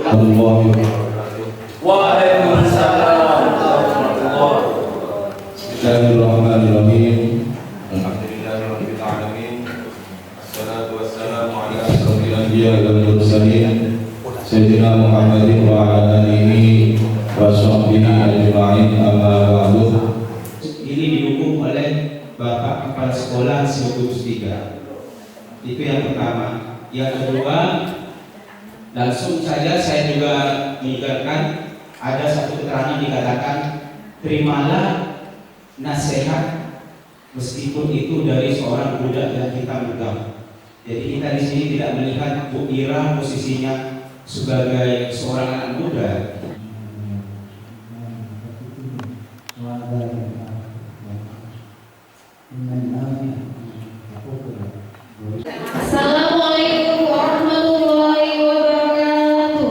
warahmatullahi wabarakatuh. Waalaikumsalam warahmatullahi wabarakatuh. Bismillahirrahmanirrahim. Alhamdulillahirabbil alamin. Wassalatu wassalamu ala asyrofil anbiya'i wal mursalin sayyidina Muhammadin wa ala alihi wa sahbihi ajma'in, amma ba'du. Ini didukung oleh Bapak Kepala Sekolah Gugus 3. Itu yang pertama. Yang kedua, langsung saja saya juga mengingatkan, ada satu keterangan dikatakan terimalah nasihat meskipun itu dari seorang budak yang kita megang. Jadi kita di sini tidak melihat Bu Ira posisinya sebagai seorang anak muda. Assalamualaikum warahmatullahi wabarakatuh.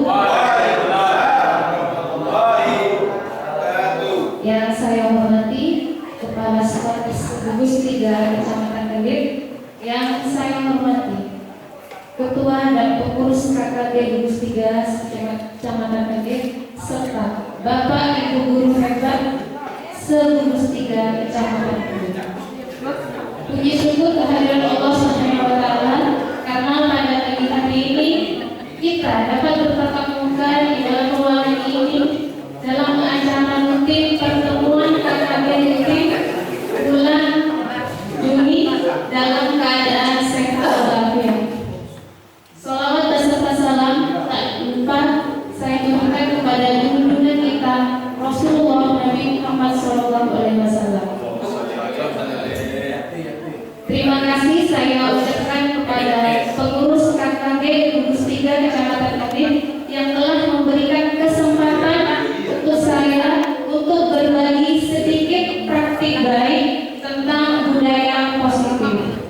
Yang saya hormati Kepala Sekolah Gugus 3 Kecamatan Kediri, yang saya hormati Ketua dan Pengurus KKD Gugus 3 Kecamatan Kediri, serta Bapak Ibu Guru hebat se-Gugus 3 Kecamatan Kediri. Puji syukur kehadiran Allah Subhanahu wa Ta'ala karena pada pagi hari ini kita dapat bertatap muka di dalam ruangan ini dalam acara rutin pertemuan KKB rutin bulan Juni dalam keadaan sehat walafiat. Salawat beserta salam tak lupa saya tujukan kepada junjungan kita Rasulullah Nabi Muhammad SAW. Terima kasih saya ucapkan kepada pengurus KKD Gugus 3 Kecamatan Kediri yang telah memberikan kesempatan untuk saya untuk berbagi sedikit praktik baik tentang budaya positif.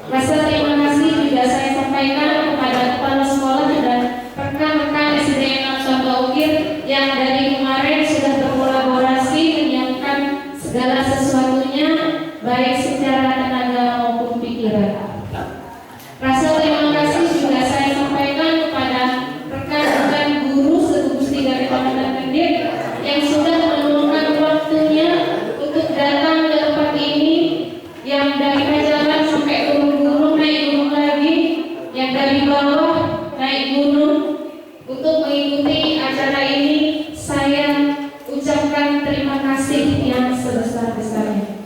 Rasa terima kasih juga saya sampaikan kepada kepala sekolah dan rekan-rekan SDN Contoh Ukir yang dari kemarin sudah berkolaborasi menyiapkan segala sesuatunya baik secara tenaga maupun pikiran. Rasa terima kasih juga saya sampaikan kepada rekan-rekan guru se-Gugus 3 Kecamatan Kediri yang sudah meluangkan waktunya untuk datang ke tempat ini, yang dari Pajalan sampai turun gunung naik gunung lagi, yang dari bawah naik gunung untuk mengikuti acara ini. Saya ucapkan terima kasih yang sebesar-besarnya.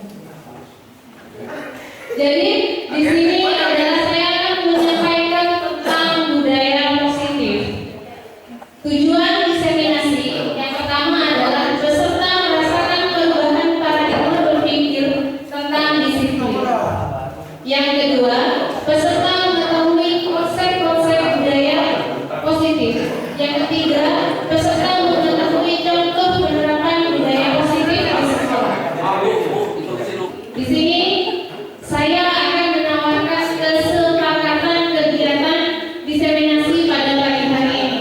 Jadi di sini adalah saya akan menyampaikan tentang budaya positif. Tujuan diseminasi yang pertama adalah peserta merasakan perubahan paradigma berpikir tentang disiplin. Yang kedua, peserta mengetahui konsep-konsep budaya positif. Yang ketiga, peserta mengetahui contoh penerapan budaya positif di sekolah. Di sini saya akan menawarkan kesepakatan kegiatan diseminasi pada pagi hari ini.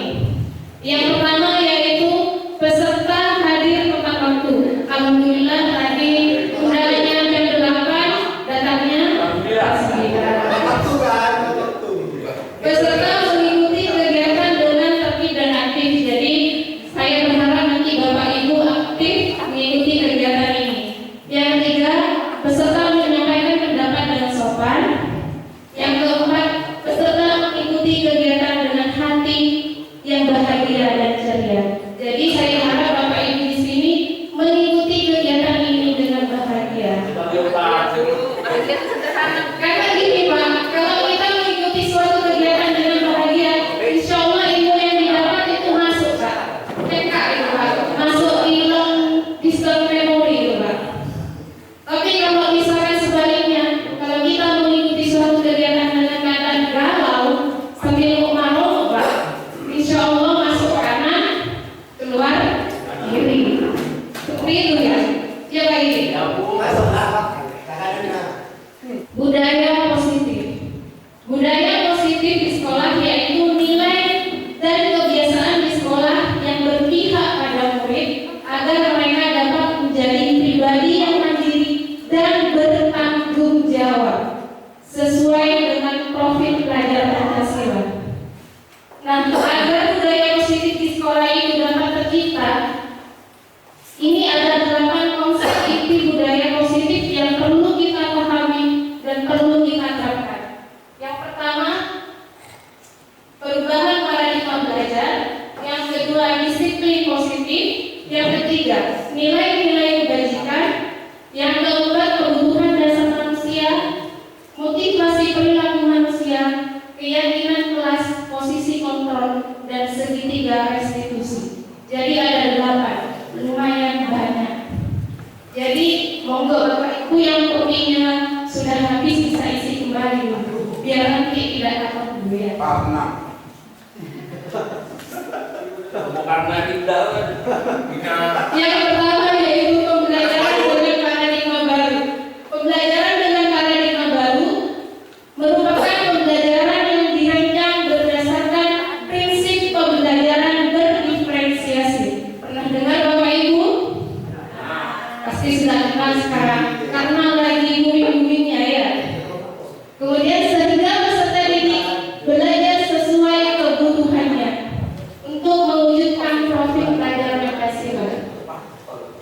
Yang pertama yaitu peserta hadir tepat waktu. Alhamdulillah tadi undangannya jam 8, datangnya jam 9. Peserta mengikuti kegiatan dengan tertib dan aktif. Jadi saya berharap nanti Bapak Ibu aktif mengikuti kegiatan ini. Yang ketiga, peserta menyampaikan pendapat dengan sopan. Yang keempat, peserta mengikuti kegiatan dengan hati yang bahagia dan ceria. Jadi saya harap Bapak Ibu di sini mengikuti kegiatan ini dengan bahagia. Karena gini Pak, kalau kita mengikuti suatu kegiatan dengan bahagia, insya Allah ilmu yang didapat itu masuk Pak. TK itu Pak, masuk hilang distant memory itu Pak. Tapi kalau misalkan sebaliknya, kalau kita mengikuti suatu kegiatan dengan keadaan galau sambil marah Pak, insya Allah masuk kanan, keluar kiri. Seperti itu ya. Ya Pak ini. Budaya positif. Budaya positif di sekolah yaitu nilai dan kebiasaan di sekolah yang berpihak pada murid agar mereka dapat menjadi pribadi yang mandiri dan bertanggung jawab sesuai dengan profil pelajar Pancasila. Nah, agar budaya kita, ini ada 8 konsep inti budaya positif yang perlu kita pahami dan perlu kita terapkan. Yang pertama, perubahan paradigma belajar. Yang kedua, disiplin positif. Yang ketiga, nilai-nilai kebajikan. Yang keempat, kebutuhan dasar manusia, motivasi perilaku manusia, keyakinan kelas, posisi kontrol, dan segitiga restitusi. Jadi ada 8, lumayan banyak. Jadi monggo Bapak Ibu yang kopinya sudah habis bisa isi kembali, biar nanti tidak dapat duit. Karena kita Yang pertama yaitu pembelajaran dengan paradigma baru. Pembelajaran dengan paradigma baru merupakan pembelajaran yang dirancang berdasarkan prinsip pembelajaran berdiferensiasi. Pernah dengar Bapak Ibu? Pasti sudah kenal sekarang karena lagi booming-boomingnya ya. Kemudian sehingga peserta didik belajar sesuai kebutuhannya untuk mewujudkan profil pelajaran yang maksimal.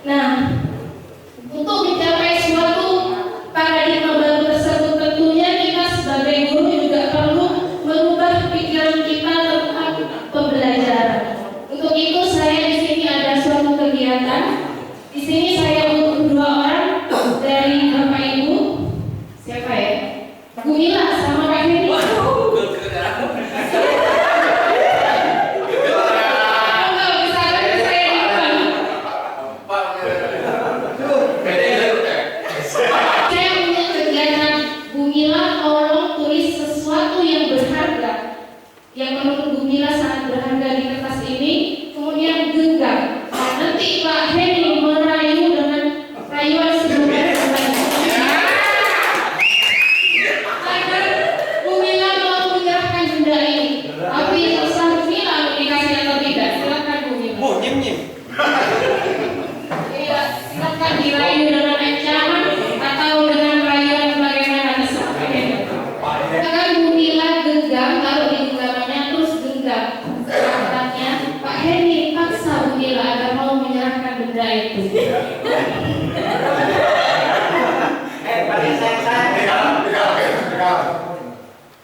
Nah, untuk mencapai suatu paradigma baru tersebut tentunya kita sebagai guru juga perlu mengubah pikiran kita tentang pembelajaran. Untuk itu saya di sini ada suatu kegiatan. Di sini saya butuh 2 orang dari Bapak Ibu. Siapa ya? Bu Mila sama Pak Heri. Saya punya kegiatan, Bu Mila tolong tulis sesuatu yang berharga, yang menurut Bu Mila sangat berharga di kertas ini, kemudian genggam. Nah, nanti Pak Heri merayu dengan rayuan sebenarnya agar Bu Mila mau menyerahkan benda ini. Tapi terserah Bu Mila mau dikasih atau tidak, silakan Bu Mila. Iya, silakan dirayu dengan ancaman atau dengan rayuan bagaimana terserah Pak Heri. Silakan Bu Mila genggam, taruh di genggamannya terus genggam. Syaratnya Pak Heri paksa Bu Mila agar mau menyerahkan benda itu.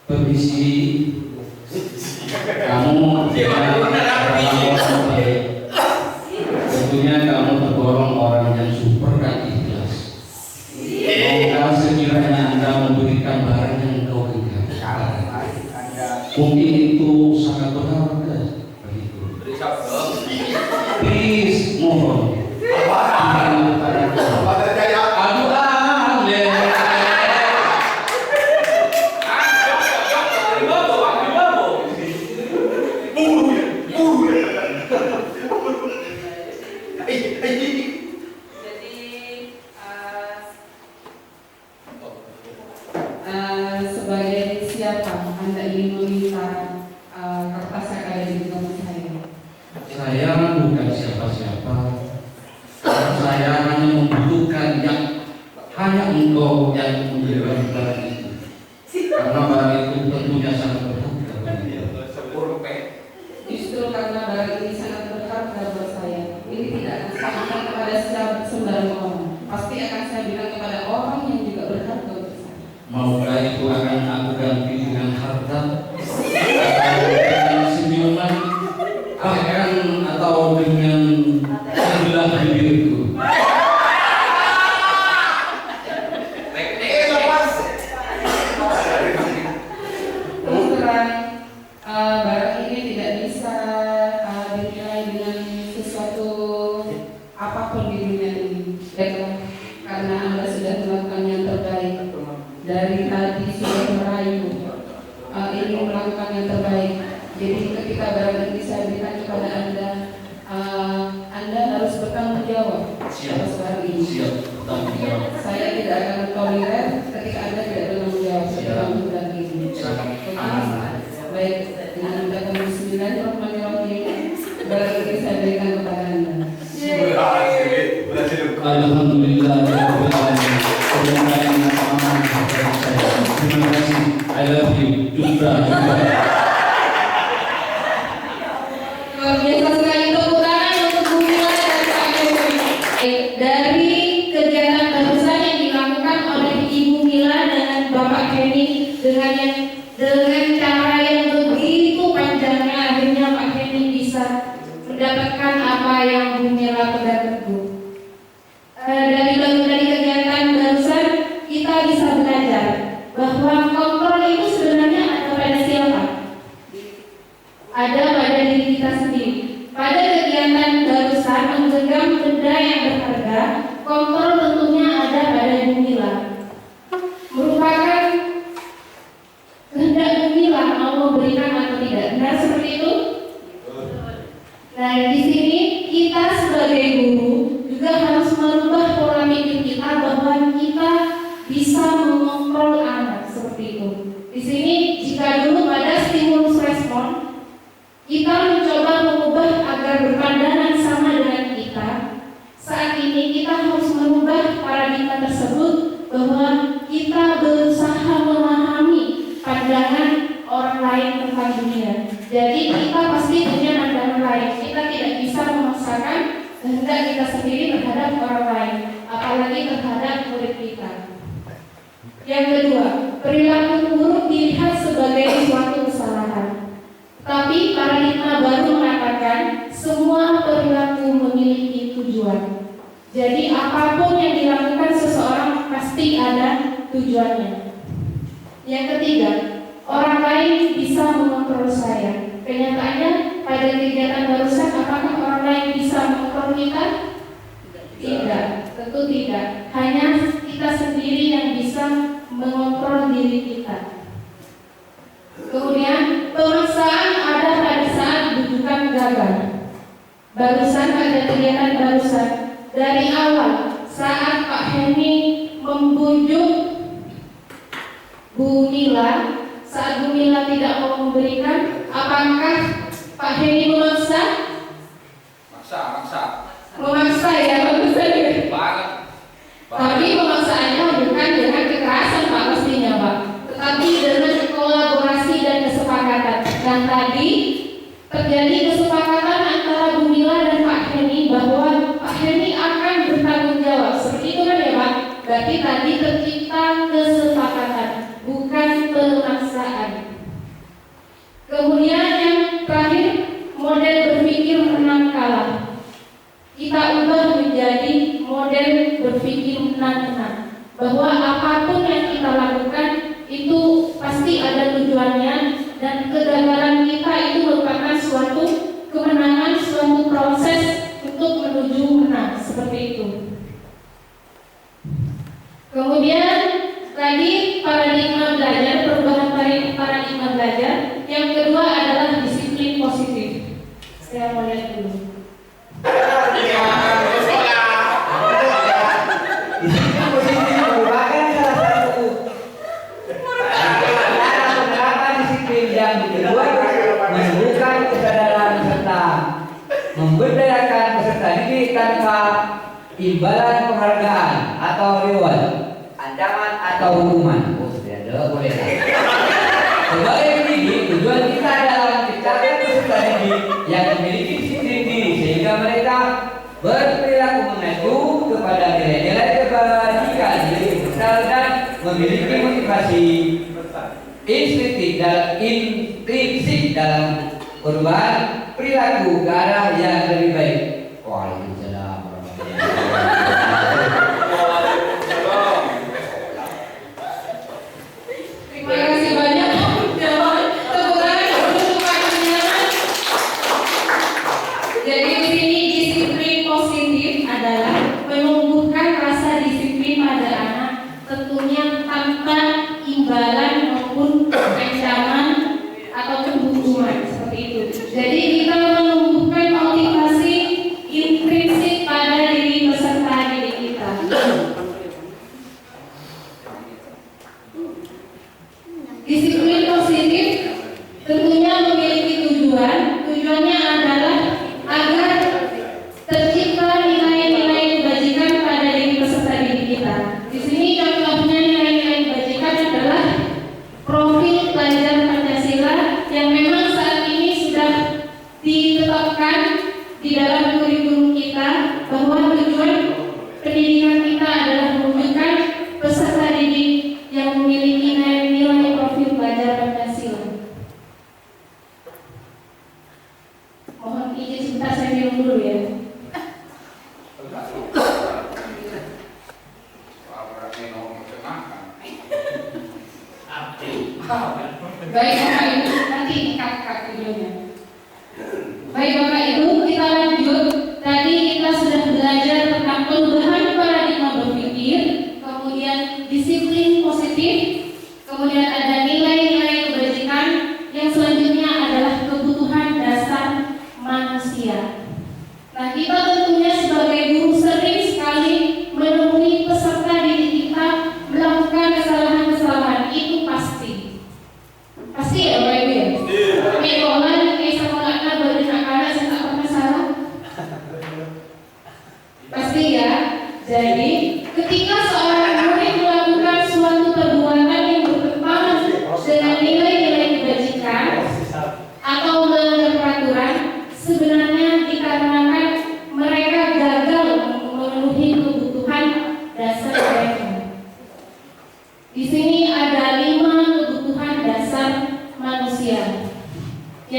Permisi, kamu tentunya kamu tergolong orang yang super dan ikhlas. Maukah sekiranya Anda memberikan barang yang kau genggam? Mungkin itu sangat berharga begitu. Please, mohon. Aduh, aneh. Sebagai siapa Anda ingin meminta kertas yang ada di dalam saya? Saya bukan siapa-siapa. Saya hanya membutuhkan yang hanya engkau yang memberikan barang itu. Karena barang itu tentunya sangat berharga. Justru karena barang ini sangat berharga buat saya, ini tidak akan saya berikan kepada sembarang orang. Pasti akan saya berikan kepada orang yang juga berharga untuk saya. Maukah itu akan aku ganti dengan harta, atau dengan senyuman, bahkan atau dengan sebelah bibirku? Terus terang, barang ini tidak bisa dinilai dengan sesuatu apapun di dunia ini. Baiklah, karena Anda sudah melakukan yang terbaik. Dari tadi sudah merayu, ingin melakukan yang terbaik. Jadi ketika barang ini saya berikan kepada Anda harus bertanggung jawab atas barang ini. Siap, bertanggung jawab. Saya tidak akan tolerir ketika Anda tidak bertanggung jawab dalam barang ini. Baik, dengan ucapan Bismillahirrahmanirrahim, barang ini saya berikan kepada Anda. Alhamdulillah. Terima kasih. I love you. Juga. Luar biasa sekali, tepuk tangan untuk ada pada diri kita sendiri. Pada kegiatan barusan menggenggam benda yang berharga, kontrol tentunya ada pada Bumila. Merupakan kehendak Bumila mau memberikan atau tidak. Benar seperti itu? Nah, di sini kita sebagai guru juga harus merubah pola pikir kita bahwa kita bisa mengontrol anak seperti itu. Di sini jika dulu pada stimulus respon kita mencoba mengubah agar berpandangan sama dengan kita, saat ini kita harus merubah paradigma tersebut bahwa kita berusaha memahami pandangan orang lain tentang dunia. Jadi kita pasti punya pandangan lain. Kita tidak bisa memaksakan kehendak kita sendiri terhadap orang lain, apalagi terhadap murid kita. Yang kedua, perilaku buruk dilihat sebagai suatu kesalahan. Tapi paradigma baru mengatakan semua perilaku memiliki tujuan. Jadi apapun yang dilakukan seseorang pasti ada tujuannya. Yang ketiga, orang lain bisa mengontrol saya. Kenyataannya pada kegiatan barusan apakah orang lain bisa mengontrol kita? Tidak, tentu tidak. Hanya kita sendiri yang bisa mengontrol diri kita. Kemudian pemaksaan ada pada saat bujukan gagal. Barusan pada kegiatan barusan dari awal saat Pak Heni membujuk Bu Mila, saat Bu Mila tidak mau memberikan, apakah Pak Heni memaksa? Memaksa ya, bagus saja. Tapi pemaksaannya bukan dengan kekerasan Pak pastinya Pak, tetapi dengan kolaborasi dan kesepakatan. Dan tadi terjadi kesepakatan antara Bu Mila dan Pak Heni bahwa Pak Heni akan bertanggung jawab. Seperti itu kan ya Pak? Berarti tadi tercipta kesepakatan, bukan pemaksaan. Kemudian yang terakhir, model berpikir menang kalah. Kita ubah menjadi model berpikir menang-menang, bahwa apapun yang kita lakukan itu pasti ada tujuannya, dan kegagalan kita itu merupakan suatu kemenangan, suatu proses untuk menuju menang, seperti itu. Kemudian tadi paradigma belajar, perubahan paradigma belajar. Yang kedua adalah disiplin positif. Saya mau lihat dulu. Menumbuhkan kesadaran serta memberdayakan peserta didik tanpa imbalan penghargaan atau reward, ancaman atau hukuman. Oh, sudah boleh. Sebagai pendidik, tujuan kita adalah menciptakan peserta didik yang memiliki disiplin diri sehingga mereka berperilaku mengacu kepada nilai-nilai kebajikan diri besar dan memiliki motivasi intrinsik dalam perubahan perilaku ke arah yang lebih baik. Waalaikumsalam warahmatullahi wabarakatuh. Terima kasih banyak. Jadi di sini disiplin positif adalah menumbuhkan rasa disiplin pada anak, tentunya tanpa imbalan maupun ancaman ataupun hukuman, seperti itu. Jadi kita menumbuhkan motivasi intrinsik pada diri peserta didik kita. Disiplin positif tentunya memiliki tujuan. Tujuannya adalah agar tercipta nilai-nilai kebajikan pada diri peserta didik kita. Di sini contohnya nilai-nilai kebajikan adalah profil pelajar Pancasila yang memang saat ini sudah ditetapkan di dalam kurikulum kita, bahwa tujuan pendidikan kita adalah menunjukkan peserta didik yang memiliki nilai profil pelajar Pancasila. Mohon izin sebentar, saya minum dulu ya. Baik Bapak Ibu, nanti dikat videonya.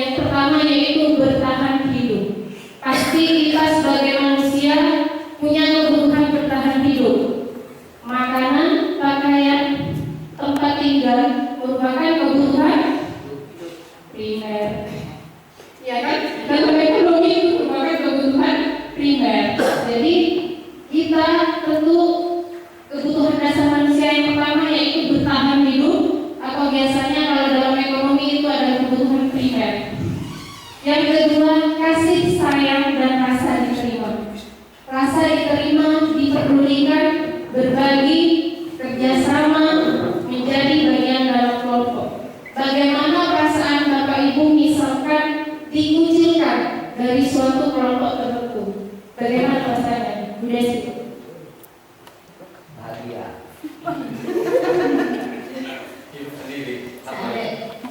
Yang pertama yaitu bertahan hidup. Pasti kita sebagai manusia punya kebutuhan bertahan hidup. Makanan, pakaian, tempat tinggal merupakan kebutuhan primer. Ya kan? Dalam ekonomi itu merupakan kebutuhan primer. Jadi kita tentu kebutuhan dasar manusia yang pertama yaitu bertahan hidup, atau biasanya kalau dalam ekonomi itu ada kebutuhan primer. Yang kedua, kasih sayang dan rasa diterima. Rasa diterima, diperdulikan, berbagi, kerjasama, menjadi bagian dalam kelompok. Bagaimana perasaan Bapak Ibu misalkan dikucilkan dari suatu kelompok tertentu? Bagaimana perasaannya, Bu Desi? Bahagia.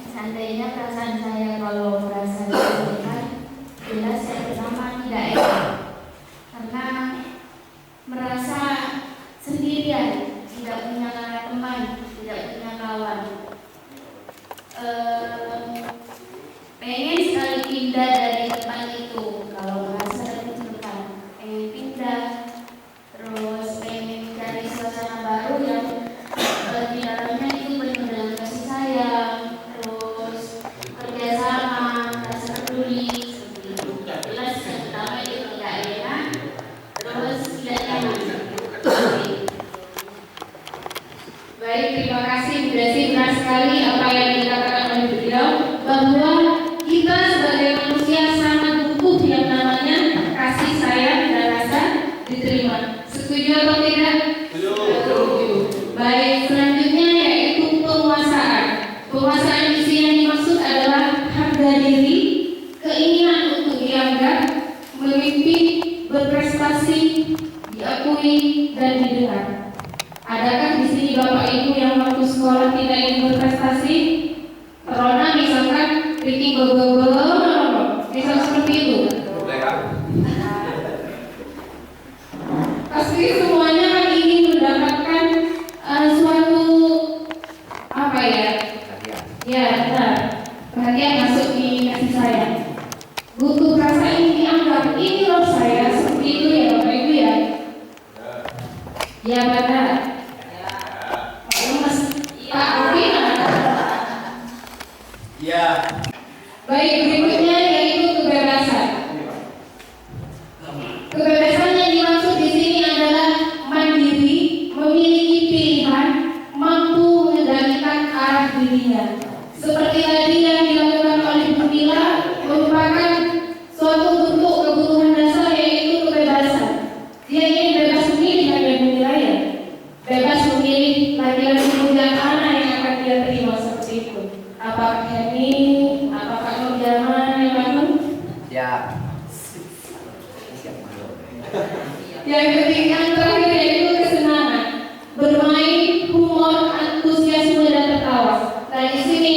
Seandainya perasaan saya kalau merasa dikucilkan, jelas yang pertama tidak enak, karena merasa sendirian, tidak punya teman, tidak punya kawan. Pengen sekali pindah dari tempat itu kalau merasa dikucilkan, pengen pindah, terus pengen cari suasana baru yang di dalamnya itu penuh dengan kasih sayang, terus kerjasama, rasa peduli, seperti itu. Jelas yang pertama itu tidak enak, terus tidak nyaman. Baik, terima kasih Bu Desi. Benar sekali apa yang dikatakan oleh beliau, bahwa kita sebagai manusia sangat butuh yang namanya kasih sayang dan rasa diterima. Setuju atau tidak? Setuju. Baik, selanjutnya yaitu penguasaan. Penguasaan di sini yang dimaksud adalah harga diri, keinginan untuk dianggap, memimpin, berprestasi, diakui dan didengar. Adakah di sini Bapak Ibu yang waktu sekolah tidak ingin berprestasi? Corona misalkan ranking misal seperti itu. Pasti semuanya kan ingin mendapatkan suatu apa ya? Ya benar. Bahagia masuk di kasih sayang. Butuh rasa ingin dianggap. Ini loh saya seperti itu ya Bapak Ibu ya. Ya benar. Pak Alvin. Ya. Baik, berikutnya yaitu kebebasan. Kebebasan yang dimaksud di sini adalah mandiri, memiliki pilihan, mampu mengendalikan arah dirinya. Seperti tadi yang dilakukan oleh Bu Mila, merupakan suatu bentuk kebutuhan dasar yaitu kebebasan. Dia ingin bebas memilih hanya Bu Mila ya. Bebas memilih laki-laki muda mana yang akan dia terima seperti itu. Apakah Heni, apakah Nurjaman yang lain? Siap. Yang ketiga, yang terakhir yaitu kesenangan, bermain, humor, antusiasme dan tertawa. Nah di sini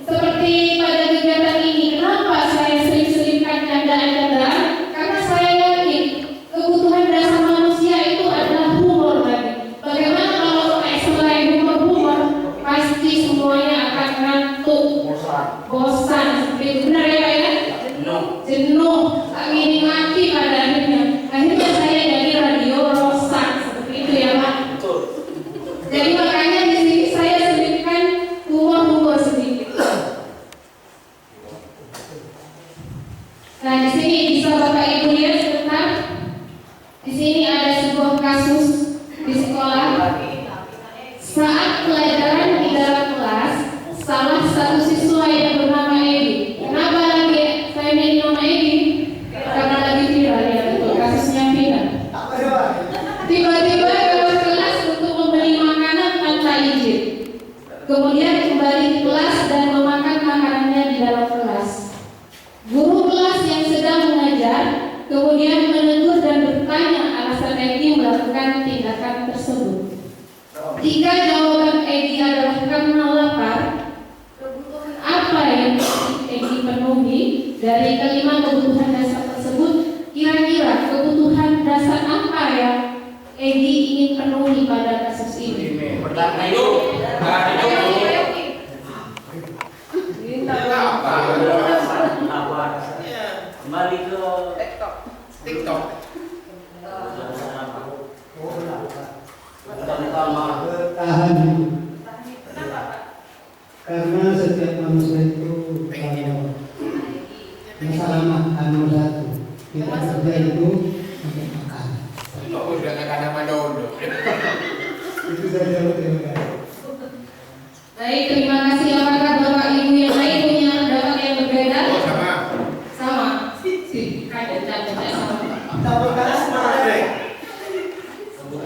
seperti pada kegiatan ini, kenapa saya sering-selipkan candaan-candaan? Karena saya yakin kebutuhan dasar manusia itu adalah humor tadi. Bagaimana kalau selain humor, pasti semuanya akan ngantuk, bosan, seperti itu. Benar ya Pak ya? Jenuh, tak ingin mati pada akhirnya. Akhirnya saya jadi radio rosak seperti itu ya Pak. Jadi makanya di sini saya selipkan humor sedikit. Nah di sini bisa Bapak Ibu lihat sebentar. Di sini ada sebuah kasus di sekolah. Saat pelajaran di dalam kelas, salah satu siswa yang bernama Edi. Kenapa lagi saya milih nama Edi? Karena lagi viral ya betul, kasusnya viral. Tiba-tiba keluar kelas untuk membeli makanan tanpa izin. Kemudian kembali ke kelas dan memakan makanannya di dalam kelas. Guru kelas yang sedang mengajar kemudian menegur dan bertanya alasan Edi melakukan tindakan tersebut. Jika jawaban Edi adalah karena lapar, kebutuhan apa yang Edi penuhi dari kelima kebutuhan dasar tersebut? Kira-kira kebutuhan dasar apa yang Edi ingin penuhi pada kasus ini? Pertama hidup. Hidup. Kembali ke TikTok. Pertama, Bertahan hidup. Karena setiap manusia itu masalah nomor satu. Kita kerja itu untuk makan. Oh, udah nggak nama dodo. Itu saja, terima kasih. Baik, terima kasih. Apakah Bapak Ibu yang lain punya pendapat yang berbeda? Oh, sama. Sama. Tidak sama.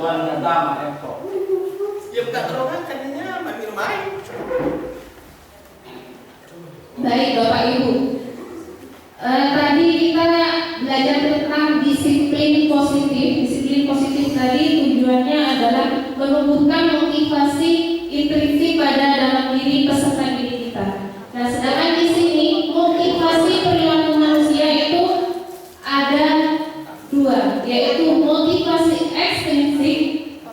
kebutuhan pertama Eko. Ya bukan terlalu katanya minum air. Baik Bapak Ibu, tadi kita belajar tentang disiplin positif. Disiplin positif tadi tujuannya adalah menumbuhkan motivasi intrinsik pada dalam diri peserta didik kita. Nah, sedangkan di sini motivasi perilaku manusia itu ada dua, yaitu motivasi ekstrinsik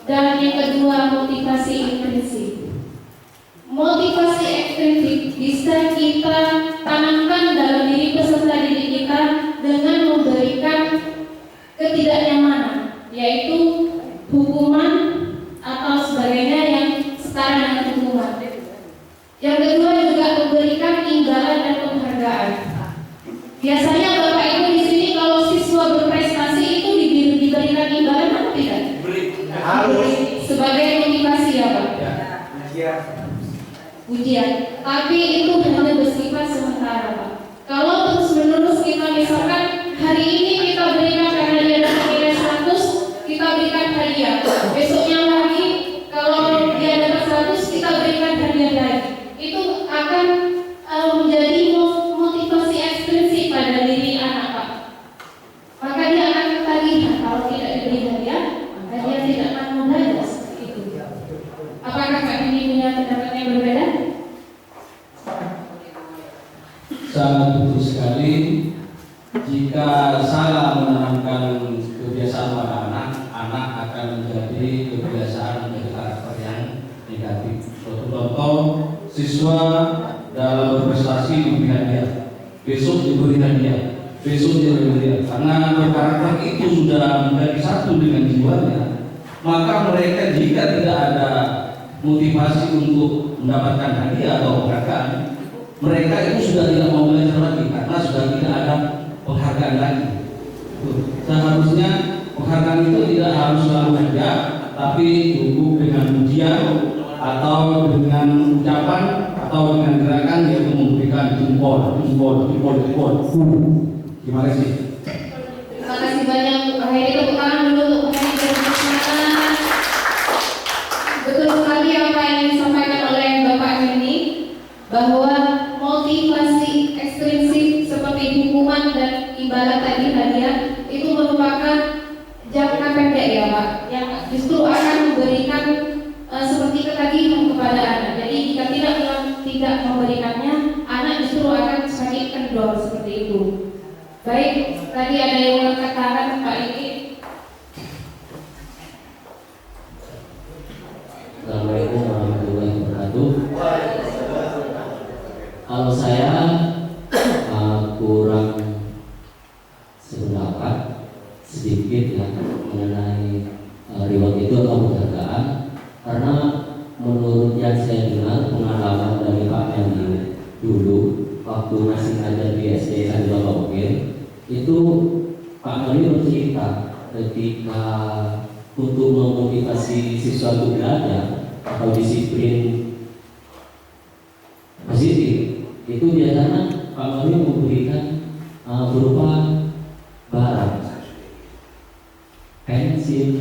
dan yang kedua motivasi intrinsik. Motivasi ekstrinsik bisa kita tanamkan dalam diri peserta didik kita dengan memberikan ketidaknyamanan, yaitu hukuman atau sebagainya yang setara dengan hukuman. Yang kedua juga memberikan imbalan dan penghargaan. Biasanya Bapak Ibu di sini kalau siswa berprestasi itu diberikan imbalan atau tidak? Harus. Sebagai motivasi ya Pak? Ujian. Tapi itu hanya bersifat sementara Pak. Kalau terus menerus kita misalkan hari ini kita berikan karena dia dapat nilai 100, kita berikan hadiah. Besoknya lagi kalau dia dapat 100, kita berikan hadiah lagi. Itu akan menjadi motivasi ekstrinsik pada diri anak Pak. Maka dia akan ketagihan kalau tidak diberi hadiah, maka dia tidak akan mau belajar seperti itu. Apakah Kak ini punya pendapat yang berbeda? Sangat betul sekali. Jika salah menanamkan kebiasaan pada anak akan menjadi kebiasaan menjadi karakter yang negatif. Contoh, siswa dalam berprestasi diberi hadiah, besok diberi hadiah, besok diberi hadiah. Karena karakter itu sudah menjadi satu dengan jiwanya, maka mereka jika tidak ada motivasi untuk mendapatkan hadiah atau penghargaan, mereka itu sudah tidak mau belajar lagi karena sudah tidak ada penghargaan lagi. Seharusnya penghargaan itu tidak harus selalu hadiah, tapi cukup dengan ujian atau dengan ucapan atau dengan gerakan yaitu memberikan jempol. Terima kasih. Terima kasih banyak. Akhirnya tepuk tangan dulu untuk penyanyi dari semangat. Betul sekali apa yang disampaikan oleh Bapak ini, bahwa motivasi ekstrinsik seperti hukuman dan imbalan tadi hadiah itu merupakan jangka pendek ya Pak, yang justru akan memberikan seperti ketagihan kepada anak. Jadi jika tidak memberikannya, anak justru akan semakin kendor seperti itu. Baik, tadi ada yang mengangkat tangan Pak ini. Assalamualaikum warahmatullahi wabarakatuh. Kalau saya kurang sependapat sedikit ya mengenai reward itu atau penghargaan, karena menurut yang saya dengar pengalaman dari Pak Mendy dulu waktu masih ada di SD Sanjung Bapak itu Pak Mendy bercerita ketika untuk memotivasi siswa untuk belajar atau disiplin positif itu biasanya Pak Mendy memberikan berupa barang, pensil,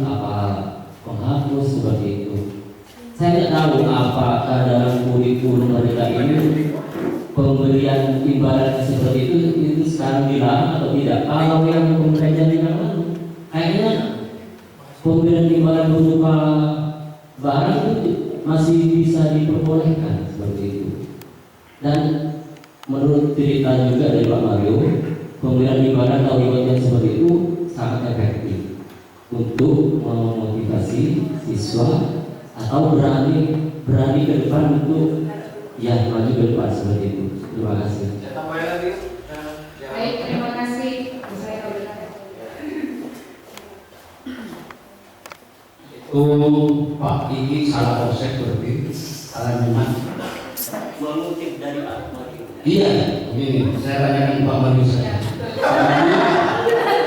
penghapus seperti itu. Saya tidak tahu apakah dalam kurikulum mereka ini pemberian imbalan seperti itu sekarang dilarang atau tidak. Kalau yang pembelajaran dilarang, kayaknya pemberian imbalan berupa barang itu masih bisa diperbolehkan seperti itu. Dan menurut cerita juga dari Pak Mario, pemberian imbalan atau reward yang seperti itu sangat efektif untuk memotivasi siswa atau berani ke depan untuk ya maju ke depan seperti itu. Terima kasih. Baik, terima kasih. Pak ini salah konsep berarti, salah nyimak. Mengutip dari Al-Quran. Iya, begini, saya tanyakan Pak Madiun saya.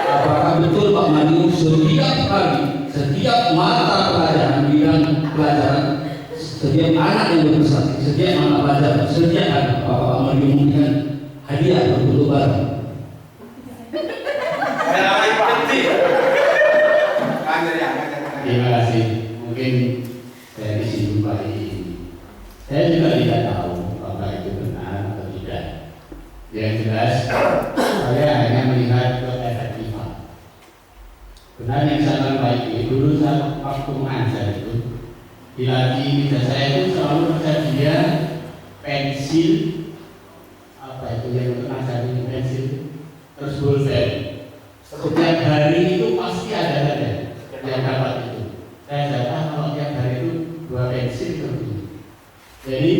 Apakah betul Pak Madiun setiap kali, setiap mata pelajaran bidang pelajaran, setiap anak yang berprestasi, setiap anak pelajaran, setiap hari Pak Madiun memberikan hadiah berbentuk barang? Terima kasih. Mungkin saya disinggung Pak ini. Saya juga tidak tahu apakah itu benar atau tidak. Yang jelas, saya hanya melihat keefektifan. Benar yang saya baik dulu saya waktu mengajar itu, di meja saya itu selalu tersedia pensil, apa itu yang untuk ngajar ini pensil, terus pulpen. Setiap hari itu pasti ada yang dapat itu. Saya jatah kalau tiap hari itu 2 pensil lebih. Jadi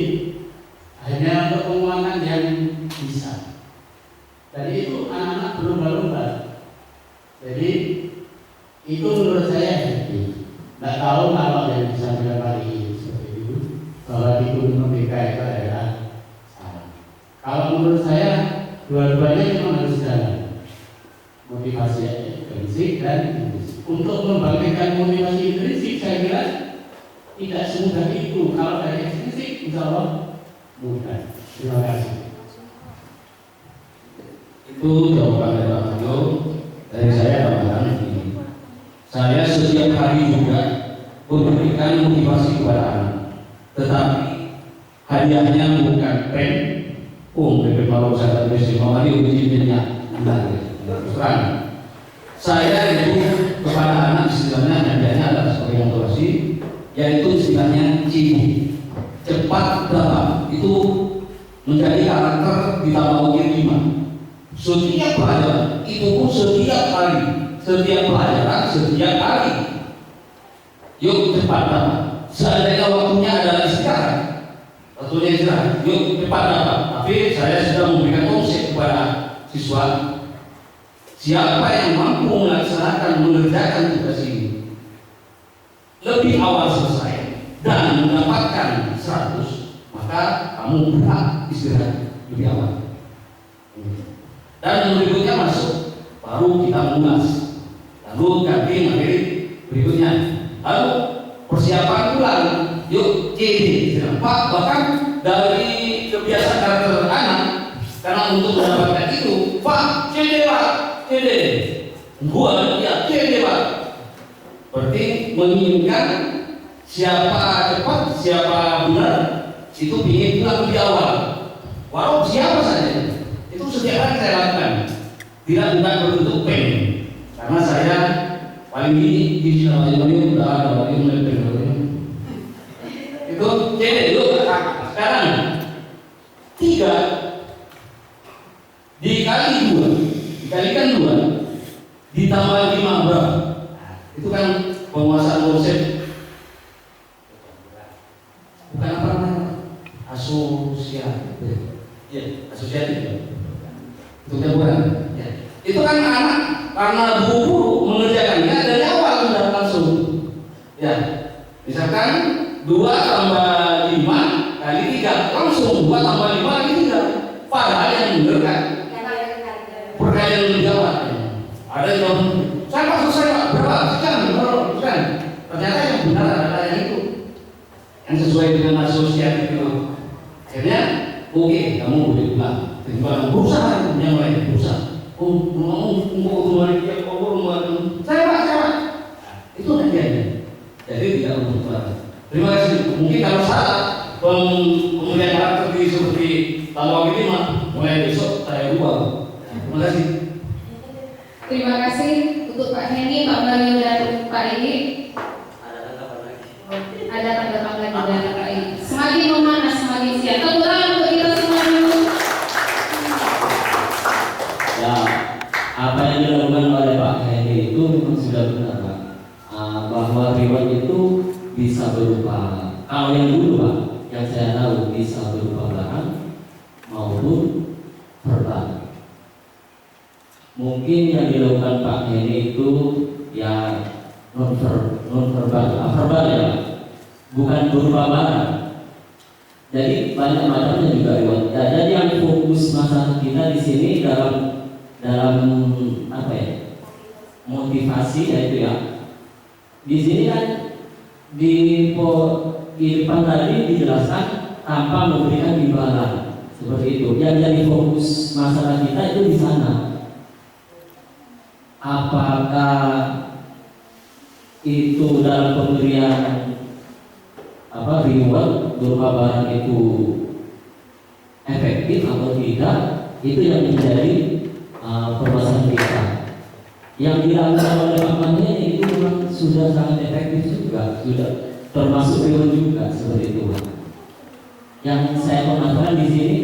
hanya untuk penguatan yang bisa. Jadi itu anak-anak berlomba-lomba. Jadi itu menurut saya efektif. Tidak tahu kalau yang bisa mendapati seperti itu bahwa di Gunung Merdeka itu adalah salah. Kalau menurut saya dua-duanya memang harus jalan. Motivasi intrinsik dan intrinsik. Untuk membangkitkan motivasi intrinsik saya kira tidak semudah itu. Kalau dari intrinsik insya Allah mudah. Terima kasih. Itu jawaban dari Pak Madiun. Dari saya tambahan ini. Saya setiap hari juga memberikan motivasi kepada anak. Tetapi hadiahnya bukan pen, PP Malu saya tulis di ujiannya terang. Saya itu kepada anak istilahnya hadiahnya adalah sebagai motivasi, yaitu istilahnya cibu, cepat dapat. Itu menjadi karakter di tahun 5. Setiap pelajaran itu pun setiap hari, setiap pelajaran setiap hari. Yuk cepat dapat. Seandainya waktunya adalah istirahat, waktunya istirahat. Yuk cepat dapat. Tapi saya sudah memberikan konsep kepada siswa. Siapa yang mampu melaksanakan mengerjakan tugas ini lebih awal selesai dan mendapatkan 100, maka kamu berhak istirahat lebih awal. Dan yang berikutnya masuk, baru kita mengulas. Lalu ganti materi berikutnya. Lalu persiapan pulang, yuk CD. Pak, bahkan dari kebiasaan karakter anak, karena untuk mendapatkan itu, Pak, CD Pak, CD. Gua ya CD Pak. Berarti menginginkan siapa cepat, siapa benar, itu ingin pulang lebih awal. Walau siapa saja. Itu setiap hari saya lakukan, tidak bukan berbentuk pen, karena saya paling ini di Cina ini udah ada lagi mulai itu jadi itu sekarang 3 dikali 2 dikalikan 2 ditambah 5 berapa? Itu kan penguasaan konsep, bukan apa namanya asosiatif, ya asosiatif. Bukan. Ya. Itu kan anak karena guru mengerjakannya dari awal sudah langsung. Ya, misalkan 2 tambah 5 kali 3 langsung 2 tambah 5 kali 3. Padahal yang benar kan perkalian lebih jawab. Ada yang saya Pak selesai Pak berapa sekian bukan. Ternyata yang benar adalah yang itu yang sesuai dengan asosiatif itu. Akhirnya oke, kamu boleh pulang. Bukan berusaha yang lain berusaha. Mau kembali dia saya Pak. Itu hadiahnya. Jadi tidak untuk Pak. Terima kasih. Mungkin kalau salah pemilihan karakter seperti tahun ini mulai besok saya ubah. Terima kasih. Terima kasih untuk Pak Henny, Pak Mario dan Pak Edi. Ada tanggapan lagi dari Pak Edi. Semakin memanas semakin siap. Tepuk tangan untuk kita semua dulu. Ya, apa yang dilakukan oleh Pak Henny itu memang sudah benar Pak. Bahwa riwayat itu bisa berupa, kalau yang dulu Pak, yang saya tahu bisa berupa barang maupun perban. Mungkin yang dilakukan Pak Henny itu ya non verbal ya, bukan berupa barang. Jadi banyak macamnya juga reward. Ya, jadi yang fokus masalah kita di sini dalam apa ya, motivasi yaitu ya. Di sini kan di depan tadi dijelaskan tanpa memberikan imbalan seperti itu. Yang jadi fokus masalah kita itu di sana. Apakah itu dalam pemberian reward berupa barang itu efektif atau tidak, itu yang menjadi permasalahan kita. Yang dilakukan oleh Pak Menteri itu memang sudah sangat efektif juga, sudah termasuk reward juga seperti itu. Yang saya permasalahkan di sini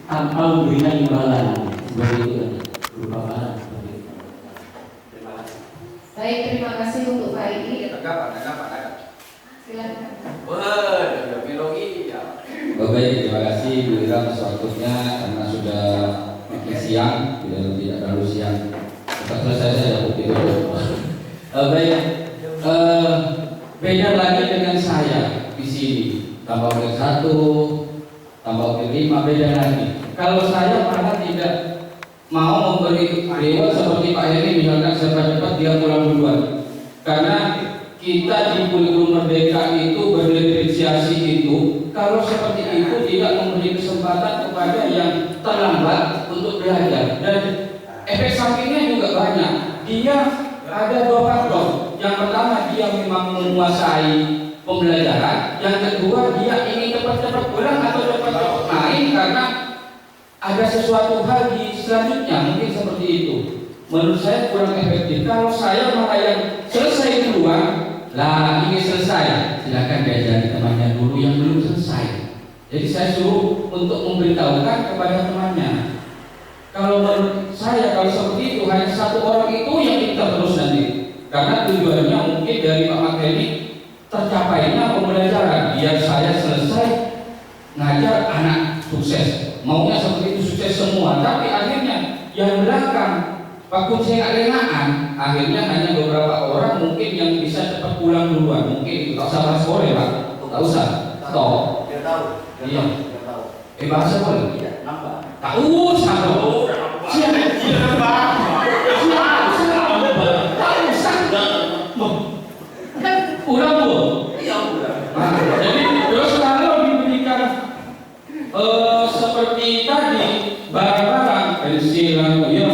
tanpa memberikan imbalan seperti itu berupa barang. Baik, terima kasih untuk Pak Igi. Silakan. Baik, terima kasih Bu Ira atas waktunya karena sudah makin siang, tidak terlalu siang. Setelah selesai saya begitu. Baik, beda lagi dengan saya di sini. Tambah wakil 1, tambah wakil 5, beda lagi. Kalau saya malah tidak mau memberi reward seperti Pak Heri, misalkan cepat-cepat dia pulang duluan. Karena kita di kurikulum Merdeka itu berdiferensiasi itu, kalau seperti itu tidak memberi kesempatan kepada yang terlambat untuk belajar, dan efek sampingnya juga banyak. Dia ada dua faktor. Yang pertama, dia memang menguasai pembelajaran. Yang kedua, dia ingin cepat-cepat pulang atau cepat-cepat main karena ada sesuatu hal di selanjutnya, mungkin seperti itu. Menurut saya kurang efektif. Kalau saya malah yang selesai duluan, lah ini selesai, silakan diajari temannya dulu yang belum selesai. Jadi saya suruh untuk memberitahukan kepada temannya. Kalau menurut saya, kalau seperti itu hanya satu orang itu yang kita terus nanti, karena tujuannya mungkin dari Pak Makeni tercapainya pembelajaran, biar saya selesai ngajar anak sukses. Maunya seperti itu, sukses semua. Tapi akhirnya yang belakang waktu saya lengaan, akhirnya hanya beberapa orang mungkin yang bisa cepat pulang duluan. Mungkin tak usah bahas boleh Pak, tak usah. Stop. Dia tahu. Iya. Dia tahu. Bahasa boleh? Iya, nambah. Tak usah dong. Siapa? Udah bu. Iya udah. Jadi terus kalau diberikan seperti tadi barang-barang pensil, ya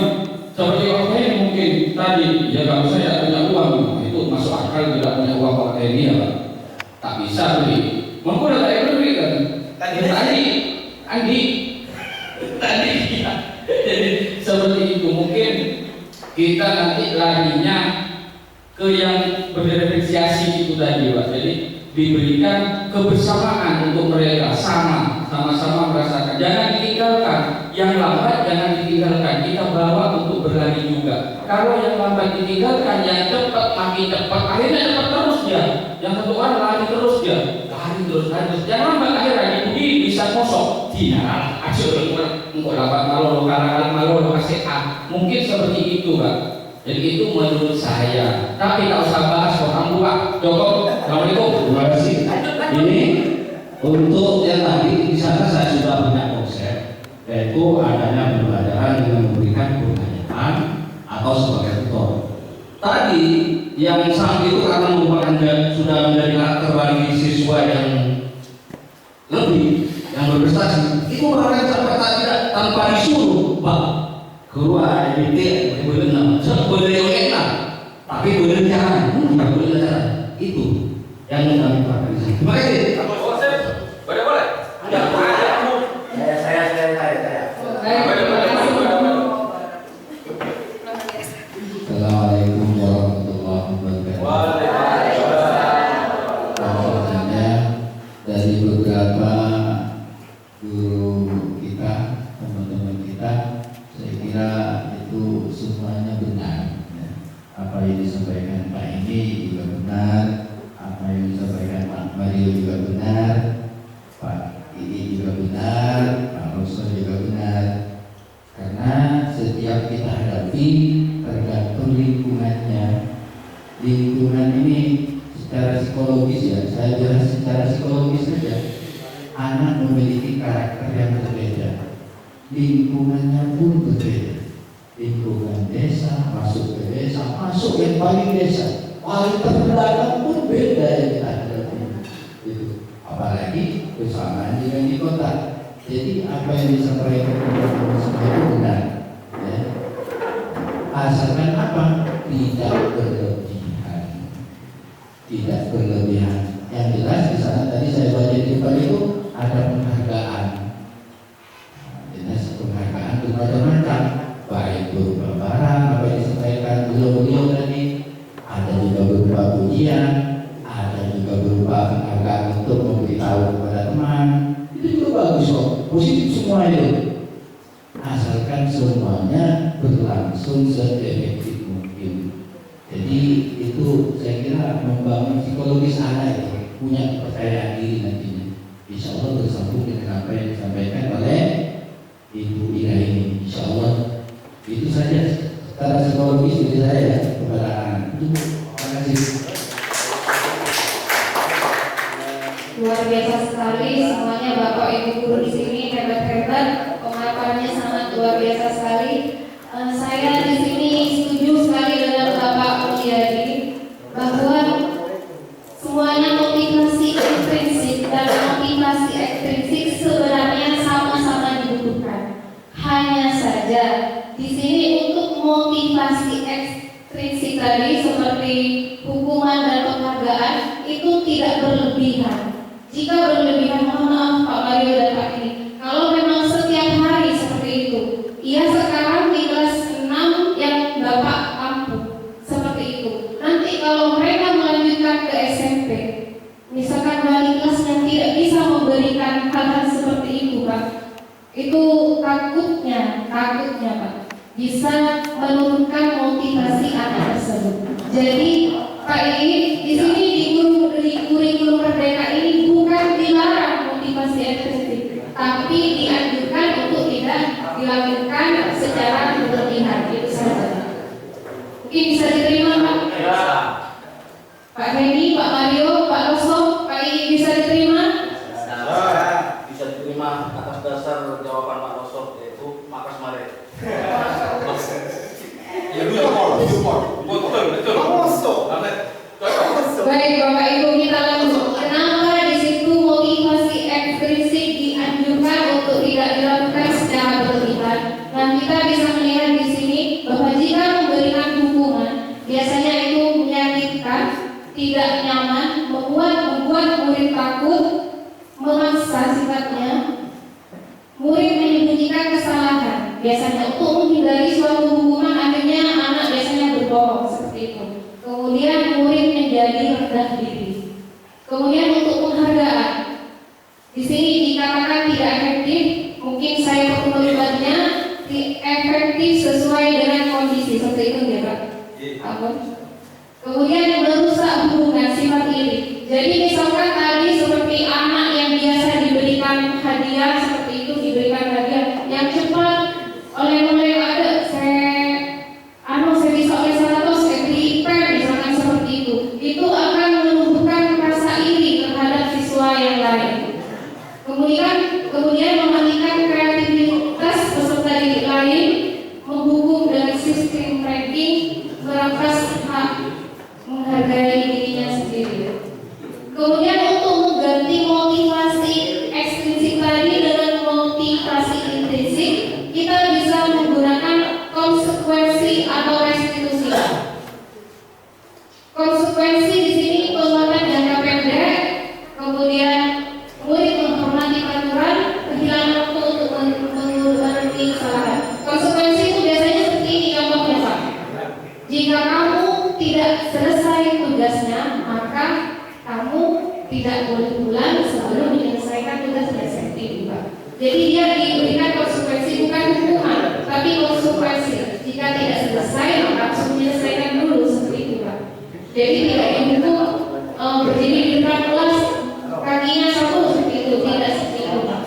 seperti orang ini mungkin tadi ya kalau saya punya uang itu masuk akal, tidak punya uang pakai ini ya Pak, tak bisa beli. Mungkin udah tak beli kan? Tadi ya. Jadi seperti itu mungkin kita nanti larinya ke yang berdiferensiasi itu tadi Pak. Jadi diberikan kebersamaan untuk mereka sama-sama merasakan. Jangan ditinggalkan. Yang lambat jangan ditinggalkan. Kita bawa untuk berlari juga. Kalau yang lambat ditinggalkan, yang cepat makin cepat. Akhirnya cepat terus dia. Yang satu orang lari terus dia. Lari terus. Yang lambat akhirnya ini bisa kosong. Tidak. Asyik untuk lambat malu lo kasih A. Mungkin seperti itu Pak. Jadi itu menurut saya. Tapi tak usah bahas orang tua. Joko, assalamualaikum. Terima kasih. Ini untuk yang tadi di sana saya sudah punya konsep, yaitu adanya pembelajaran dengan memberikan pertanyaan atau sebagai tutor. Tadi yang sang itu karena merupakan sudah menjadi karakter bagi siswa yang lebih, yang berprestasi, itu orang sampai tidak tanpa disuruh Pak keluar ini boleh enak, tapi boleh jangan, tidak boleh jangan. Itu yang kami pakai. Terima kasih. Boleh. Saya. Assalamualaikum warahmatullahi wabarakatuh. Bahwasanya dari beberapa guru kita, teman-teman kita, saya kira itu semuanya benar. Apa yang disampaikan Pak ini juga benar, apa yang disampaikan Pak Mario juga benar, Pak Ini juga benar, Pak Rosso juga benar. Karena setiap kita hadapi tergantung lingkungannya. lingkungan ini secara psikologis ya, saya jelas secara psikologis saja, anak memiliki karakter yang berbeda, lingkungannya pun berbeda, lingkungan desa, masuk ke desa, masuk yang paling desa, paling terbelakang pun beda yang kita hadapi. Itu apalagi bersamaan dengan di kota. Jadi apa yang disampaikan teman-teman semua itu benar, ya. Asalkan apa? Tidak berlebihan, tidak berlebihan. Yang jelas di sana tadi saya baca di depan itu ada penghargaan. Jelas penghargaan itu macam-macam, baik berupa barang apa yang disampaikan beliau tadi, ada juga berupa pujian, ada juga berupa penghargaan untuk memberitahu kepada teman. Itu juga bagus kok, positif semua itu. Asalkan semuanya berlangsung seefektif mungkin. Jadi itu saya kira membangun psikologis anak itu, punya kepercayaan diri nantinya. Insya Allah bersambung dengan apa yang disampaikan oleh Ibu Ira ini. Insya Allah itu saja secara psikologis dari saya kepada anak. Terima kasih. Luar biasa sekali semuanya Bapak Ibu guru di sini, hebat-hebat, pemaparannya sangat luar biasa sekali. Saya di sini setuju sekali dengan Bapak Mulyadi bahwa semuanya motivasi intrinsik dan motivasi ekstrinsik sebenarnya sama-sama dibutuhkan. Hanya saja di sini untuk motivasi ekstrinsik tadi seperti hukuman dan penghargaan itu tidak berlebihan. Jika berlebihan, mohon maaf Pak Mario dan Pak ini, kalau memang setiap hari seperti itu, ia sekarang di kelas 6 yang Bapak ampuh seperti itu. Nanti kalau mereka melanjutkan ke SMP, misalkan wali kelas yang tidak bisa memberikan hal-hal seperti itu Pak, itu takutnya Pak, bisa menurunkan motivasi anak tersebut. Jadi Pak ini di sini di kurikulum Merdeka ini bukan dilarang motivasi ekstrinsik, tapi dianjurkan untuk tidak dilakukan secara berlebihan. Itu saja. Mungkin bisa diterima Pak? Ya. Pak Hedi, Pak Mario, Pak Rosso, Pak I bisa diterima? Bisa diterima atas dasar jawaban Pak Rosso, yaitu makas mare. Ya betul. Baik Bapak Ibu, kita lanjut. Kenapa di situ motivasi ekstrinsik dianjurkan untuk tidak dilakukan secara berlebihan? Dan kita bisa melihat di sini bahwa jika memberikan hukuman, biasanya itu menyakitkan, tidak nyaman, membuat murid takut, memaksa sifatnya. Murid menyembunyikan kesalahan. Biasanya untuk menghindari suatu hukuman, akhirnya anak biasanya berbohong seperti itu. Kemudian murid menjadi rendah diri. Kemudian untuk penghargaan, di sini dikatakan tidak efektif. Mungkin saya perlu melibatnya efektif sesuai dengan kondisi seperti itu ya Pak. Kemudian merusak hubungan sifat iri. Jadi misalkan tadi seperti anak yang biasa diberikan hadiah seperti itu, diberikan hadiah yang cepat oleh ada saya bisa oleh satu saya beli pen misalkan seperti itu akan menumbuhkan rasa iri terhadap siswa yang lain. Kemudian mematikan kreativitas peserta didik lain, menghukum dengan sistem ranking, merampas hak menghargai dirinya sendiri. Kemudian untuk mengganti motivasi ekstrinsik tadi dengan motivasi intrinsik, kita bisa menggunakan konsekuensi atau restitusi. Konsekuensi di sini penguatan jangka pendek, kemudian murid menghormati aturan, kehilangan waktu untuk mengerti kesalahan. Konsekuensi itu biasanya seperti ini contohnya Pak. Jika kamu tidak selesai tugasnya, maka kamu tidak boleh pulang sebelum menyelesaikan tugasnya seperti itu Pak. Jadi dia diberikan konsekuensi bukan hukuman, tapi konsekuensi. Jika tidak selesai, maka harus menyelesaikan dulu seperti itu Pak. Jadi tidak dihukum berdiri di depan kelas kakinya satu seperti itu, tidak seperti itu Pak.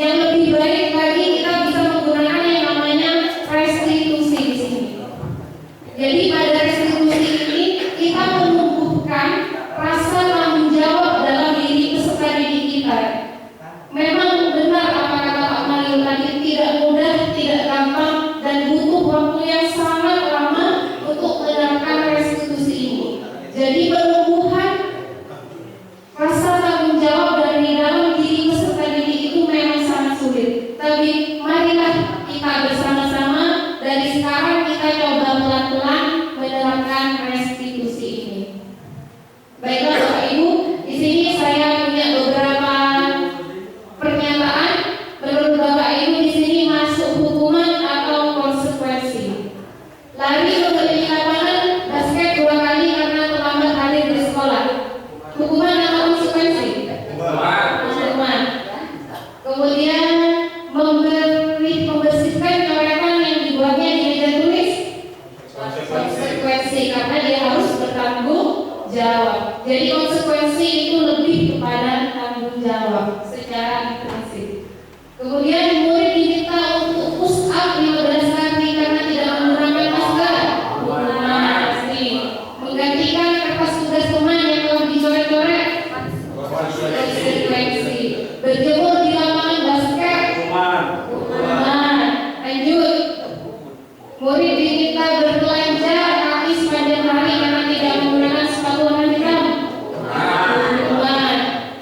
Yang lebih baik lagi kita bisa menggunakan yang namanya restitusi di sini. Jadi pada restitusi ini Jadi konsekuensi itu lebih kepada tanggung jawab secara intensif. Kemudian murid diminta untuk push up 15 kali karena tidak menggunakan masker. Menggantikan kertas tugas teman yang telah dicoret-coret. Konsekuensi. Berjemur di lapangan basket. Lanjut. Murid diminta berbelanja kaki sepanjang hari karena tidak menggunakan sepatu warna hitam.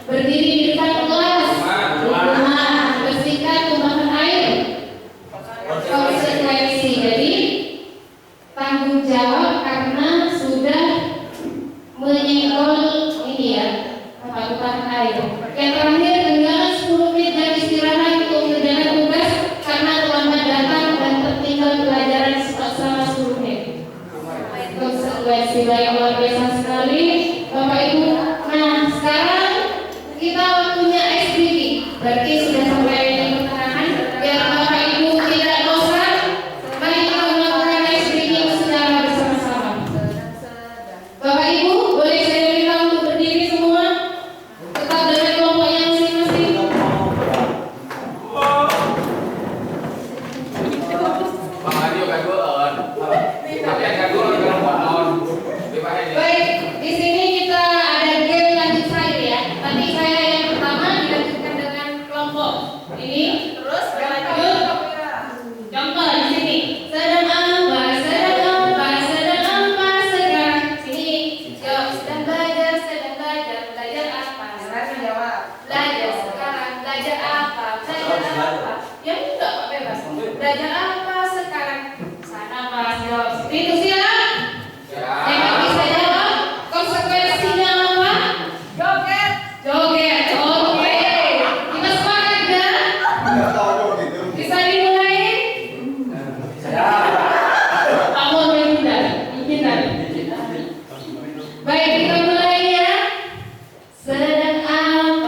Berdiri di depan kelas. Bersihkan tumbuhan air. Konsekuensi. Jadi tanggung jawab karena sudah menyenggol ini ya, tumbuhan air. Yang terakhir, tinggalkan 10 menit dan istirahat untuk mengerjakan tugas karena terlambat datang dan tertinggal pelajaran selama 10 menit. Konsekuensi baik luar biasa sekali, Bapak Ibu. Nah, sekarang kita waktunya ice breaking. Berarti sudah sampai di pertengahan. Biar Bapak Ibu tidak bosan, mari kita melakukan ice breaking secara bersama-sama. Bapak Ibu, boleh saya minta untuk berdiri semua? Tetap dengan kelompoknya masing-masing. Baik, di sini kita ada game lanjut saya ya. Tadi saya yang pertama dilanjutkan dengan kelompok ini. Terus lanjut. Contoh di sini. Sedang apa sekarang? Sini. Jawab. Sedang belajar. Belajar apa? Belajar sekarang. Belajar apa? Ya enggak, Pak, bebas. Belajar apa sekarang? Sana Mas, jawab. Itu siap? Yang nggak bisa jawab, konsekuensinya apa? Joget. Oke. Kita sepakat kan? Bisa dimulai? Kamu menghindar. Baik, kita mulai ya. Sedang apa?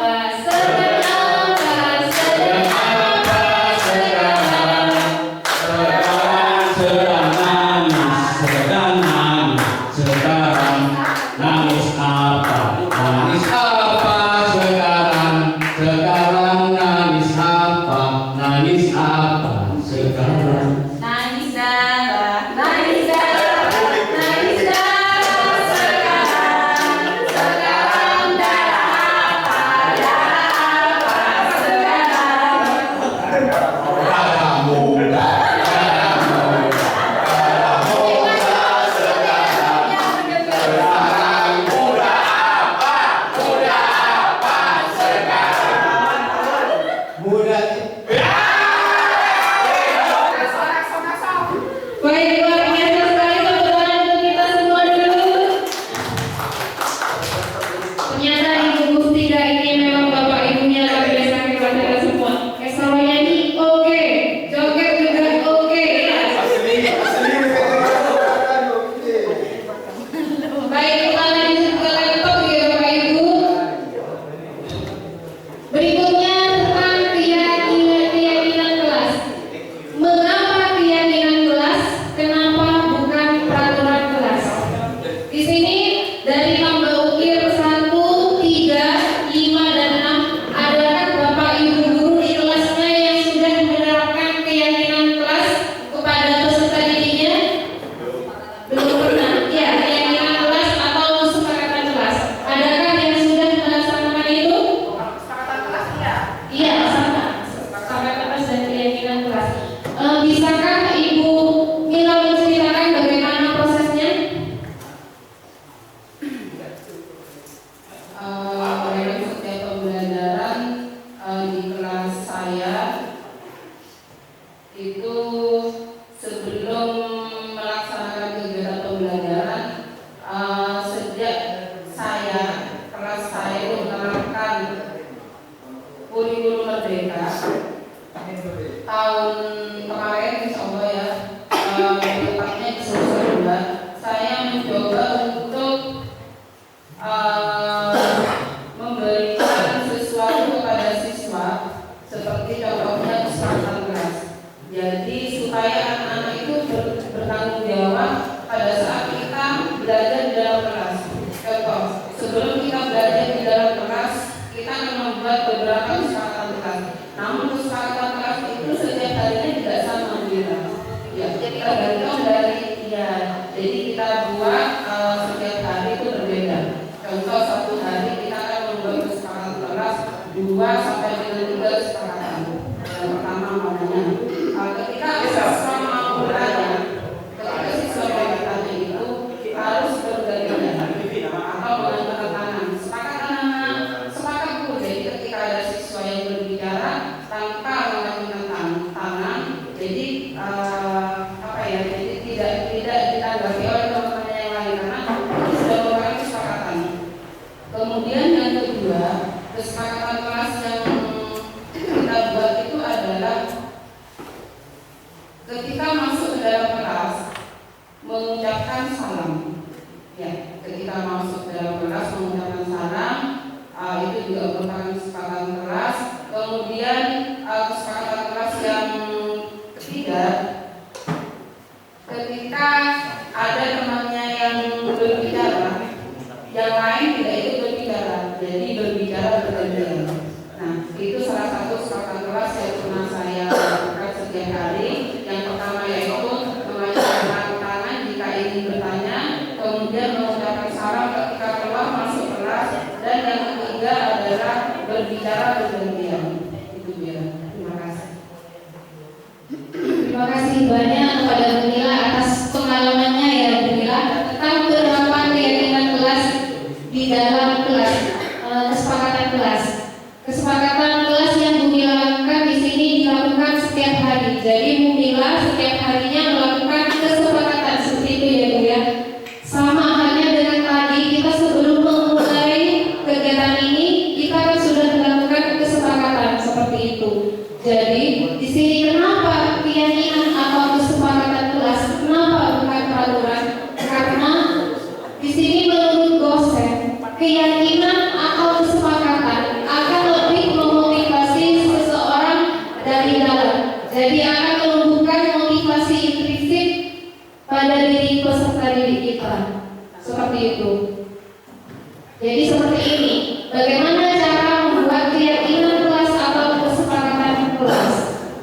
bertanggung jawab pada saat kita belajar di dalam kelas. Contoh, sebelum Jadi kita buat setiap hari itu berbeda. Contoh satu hari kita akan membuat kesepakatan kelas 2 sampai dengan 3 kesepakatan. Yang pertama namanya ketika siswa mau bertanya, ketika siswa mau bertanya itu harus berbeda atau mengangkat tangan. Sepakat Bu. Jadi ketika ada siswa yang berbicara tanpa mengangkat tangan, jadi jadi tidak ditanggapi oleh teman-teman yang lain karena itu sudah merupakan kesepakatan. Kemudian yang kedua, kesepakatan kelas yang kita buat itu adalah ketika masuk ke dalam kelas mengucapkan salam. Ya, ketika masuk ke dalam kelas mengucapkan salam, itu juga merupakan kesepakatan kelas. Kemudian kesepakatan kelas yang ketiga, ketika ada temannya yang berbicara, yang lain tidak ikut berbicara, jadi berbicara bergantian. Nah, itu salah satu kesepakatan kelas yang pernah saya lakukan setiap hari. Yang pertama yaitu mengacungkan tangan jika ingin bertanya, kemudian mengucapkan salam ketika keluar masuk kelas, dan yang ketiga adalah berbicara bergantian. Itu dia. Terima kasih. Terima kasih banyak kepada Bu Mila atas pengalamannya ya Bu Mila tentang penerapan keyakinan kelas di dalam kelas, kesepakatan kelas. Kesepakatan kelas yang Bu Mila lakukan di sini dilakukan setiap hari. Jadi Bu Mila setiap harinya melakukan kesepakatan seperti itu ya Bu ya. Sama halnya dengan tadi, kita sebelum memulai kegiatan ini kita kan sudah melakukan kesepakatan seperti itu. Jadi di sini kenapa keyakinan atau kesepakatan kelas? Kenapa bukan peraturan? Karena di sini menurut dosen keyakinan atau kesepakatan akan lebih memotivasi seseorang dari dalam. Jadi akan menumbuhkan motivasi intrinsik pada diri peserta didik kita. Seperti itu. Jadi seperti ini. Bagaimana cara membuat keyakinan kelas atau kesepakatan kelas?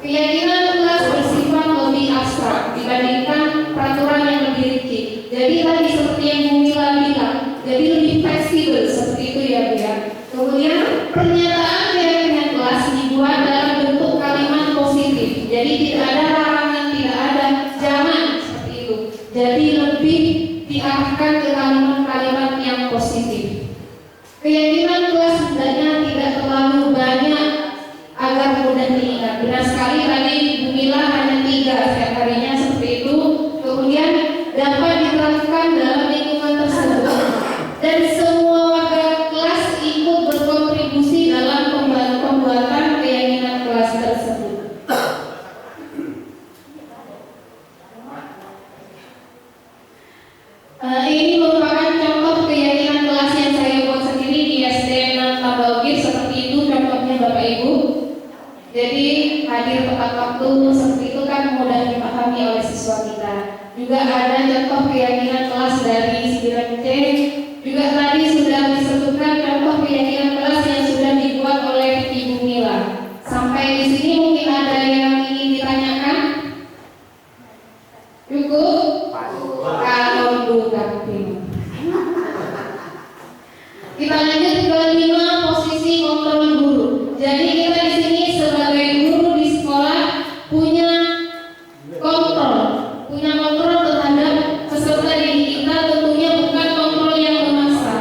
Keyakinan kelas bersifat lebih abstrak dibandingkan peraturan yang lebih rigid. Jadi tadi seperti yang Bu Mila bilang, jadi lebih fleksibel seperti itu ya Bu ya. Kemudian pernyataan keyakinan kelas dibuat dalam bentuk kalimat positif. Jadi tidak ada larangan, tidak ada jangan seperti itu. Jadi lebih diarahkan ke kalimat-kalimat yang positif. Keyakinan kelas hendaknya tidak terlalu banyak agar mudah diingat. Benar sekali tadi Bu Mila hanya 3 setiap harinya seperti itu. Kemudian dapat diterapkan dalam lingkungan tersebut dan semua warga kelas ikut berkontribusi dalam pembuatan keyakinan kelas tersebut. Ini merupakan contoh keyakinan kelas yang saya buat sendiri di SD 6 Tambaugir seperti itu contohnya Bapak Ibu. Jadi hadir tepat waktu seperti itu kan mudah dipahami oleh siswa kita. Juga ada contoh keyakinan kelas dari 9C. Juga tadi sudah disebutkan contoh keyakinan kelas yang sudah dibuat oleh Ibu Mila. Sampai di sini mungkin ada yang ingin ditanyakan? Cukup? Kalau bukan kita lanjut ke 5 posisi kontrol guru. Jadi kita di sini sebagai guru di sekolah punya kontrol terhadap peserta didik kita, tentunya bukan kontrol yang memaksa.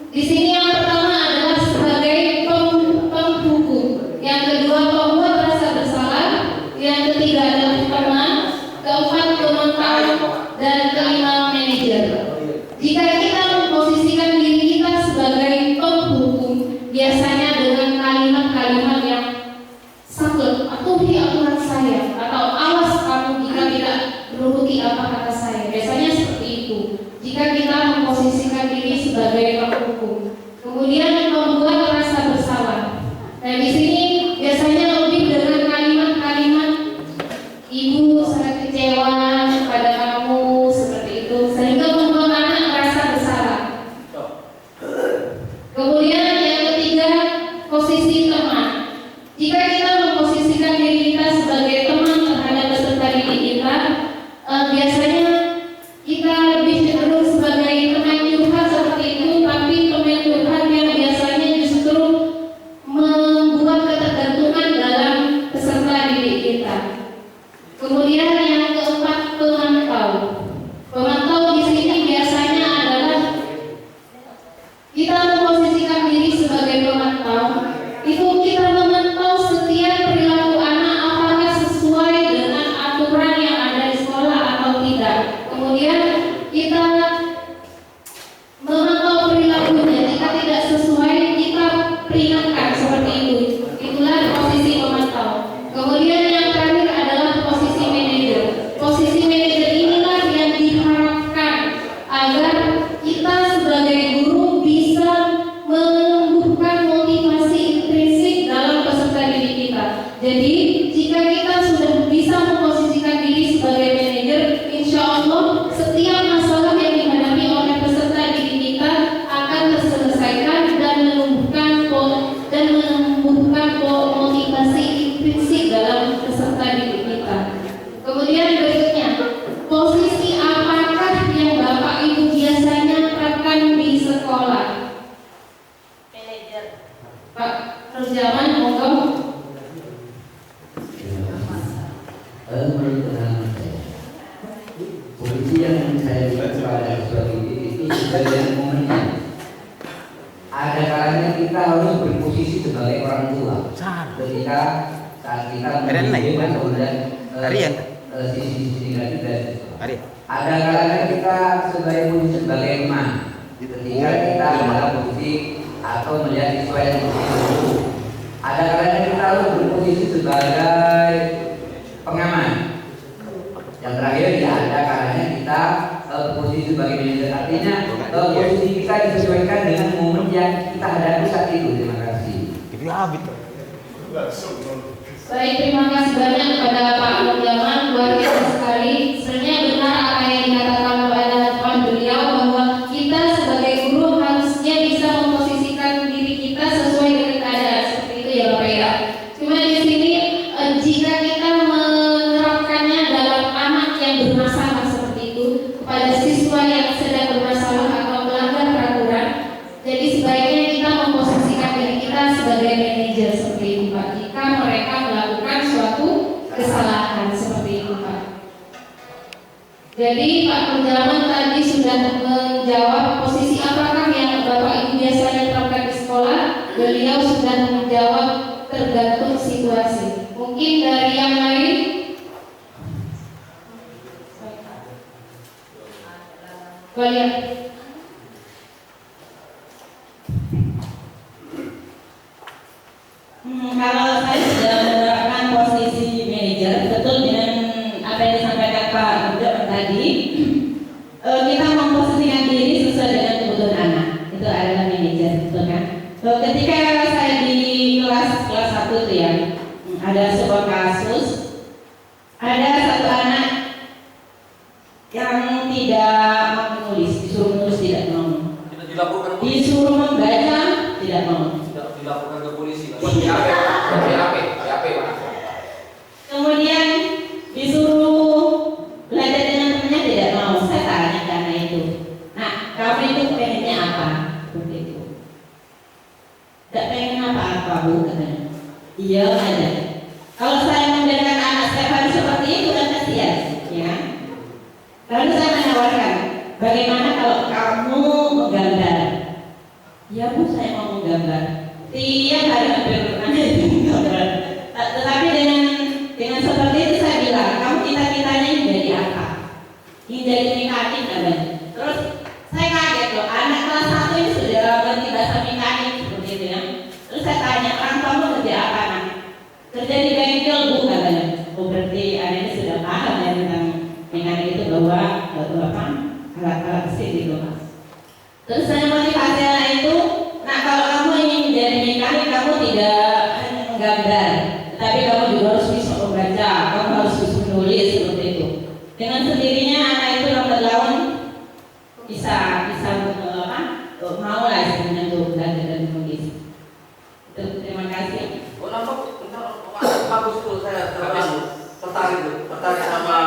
Di sini yang pertama adalah sebagai penghukum, yang kedua pembuat rasa bersalah, yang ketiga adalah teman, keempat pemantau, dan kelima manajer. Jika kita memposisikan diri kita sebagai penghukum, biasanya dengan kalimat-kalimat yang sakit, patuhi aturan saya, atau awas kamu jika tidak menuruti apa kata saya. Biasanya seperti itu. Jika kita memposisikan diri sebagai penghukum, kemudian membuat rasa bersalah. Nah di sini biasanya lebih dengan kalimat-kalimat ibu sangat kecewa pada kamu seperti itu, sehingga membuat anak merasa bersalah. Kemudian yang ketiga, posisi teman. Jika kita memposisikan diri kita sebagai teman terhadap peserta didik kita, biasanya kita Kemudian kita memantau perilakunya, jika tidak sesuai kita peringatkan seperti itu. Itulah posisi pemantau. Kemudian yang terakhir adalah posisi manajer. Posisi manajer inilah yang diharapkan agar kita sebagai guru bisa menumbuhkan motivasi intrinsik dalam peserta didik kita. Jadi jika kita sudah bisa memposisikan diri sebagai manajer, insya Allah setiap masalah yang dihadapi oleh peserta didik kita akan terselesaikan dan menumbuhkan motivasi intrinsik dalam peserta didik kita. Kemudian berikutnya, posisi apakah yang Bapak Ibu biasanya terapkan di sekolah? Manajer. Pak Nurjaman, monggo. Menurut pengalaman saya, posisi yang saya lihat pada suatu ini itu sebagai momennya. Ada kalanya kita harus berposisi sebagai orang tua. Ketika saat kita mendidik dan sisi-sisi negatif dari siswa. Ada kalanya kita sebagai teman. Ketika kita dalam posisi atau melihat siswa yang begitu. Ada kalanya kita harus berposisi sebagai pengaman. Yang terakhir ya ada kalanya kita posisi sebagai manajer. Artinya posisi kita disesuaikan dengan momen yang kita hadapi saat itu. Terima kasih. Baik, terima kasih banyak kepada Pak Nurjaman, luar biasa sekali. Sebenarnya benar apa yang dikatakan pada teman beliau bahwa kita sebagai guru harusnya bisa memposisikan diri kita sesuai dengan keadaan seperti itu ya Bapak ya. Cuma di sini jika kita menerapkannya dalam anak yang bermasalah seperti itu kepada siswa yang sedang bermasalah atau melanggar peraturan, jadi sebaiknya kita memposisikan diri kita sebagai manajer seperti itu Pak. Jika mereka melakukan suatu kesalahan seperti itu Pak. Jadi Pak Nurjaman tadi sudah menjawab posisi apakah yang Bapak Ibu biasanya terapkan di sekolah. Beliau sudah menjawab tergantung situasi. Mungkin dari yang lain. Boleh. Kalau saya sudah menerapkan posisi manajer, betul dengan apa yang disampaikan Pak Nurjaman tadi, kita memposisikan diri sesuai dengan kebutuhan anak. Itu adalah manajer, betul kan? Ketika saya di kelas 1 itu ya, ada sebuah kasus, ada satu anak yang tidak mau menulis, disuruh menulis tidak mau, disuruh membaca tidak mau. Dilaporkan ke polisi. Kemudian disuruh belajar dengan temannya tidak mau. Saya tanya karena itu. Nah, kamu itu pengennya apa? Seperti itu. Tidak pengen apa-apa Bu katanya. Iya ada. Kalau saya membiarkan anak saya harus seperti itu kan kasihan, ya. Lalu saya menawarkan, bagaimana kalau kamu menggambar? Ya Bu, saya mau menggambar. Tiap hari hampir anak itu menggambar. Tetapi dengan seperti itu saya bilang, kamu cita-citanya ingin jadi apa? Ingin jadi mekanik katanya. Terus saya kaget loh, anak kelas 1 ini sudah berarti bahasa mekanik seperti itu ya. Terus saya tanya, orang kamu kerja apa nak? Kerja di bengkel Bu katanya. Oh berarti anak ini sudah paham ya tentang mekanik itu bahwa alat-alat mesin gitu Mas. Terus saya motivasi anak itu, nah kalau kamu ingin menjadi mekanik kamu tidak hanya menggambar, tetapi kamu juga harus bisa membaca, kamu harus bisa menulis seperti itu. Dengan sendirinya anak itu lambat laun bisa mau lah sebenarnya untuk belajar dan menulis. Terima kasih. Oh nampak bagus tuh, saya tertarik sama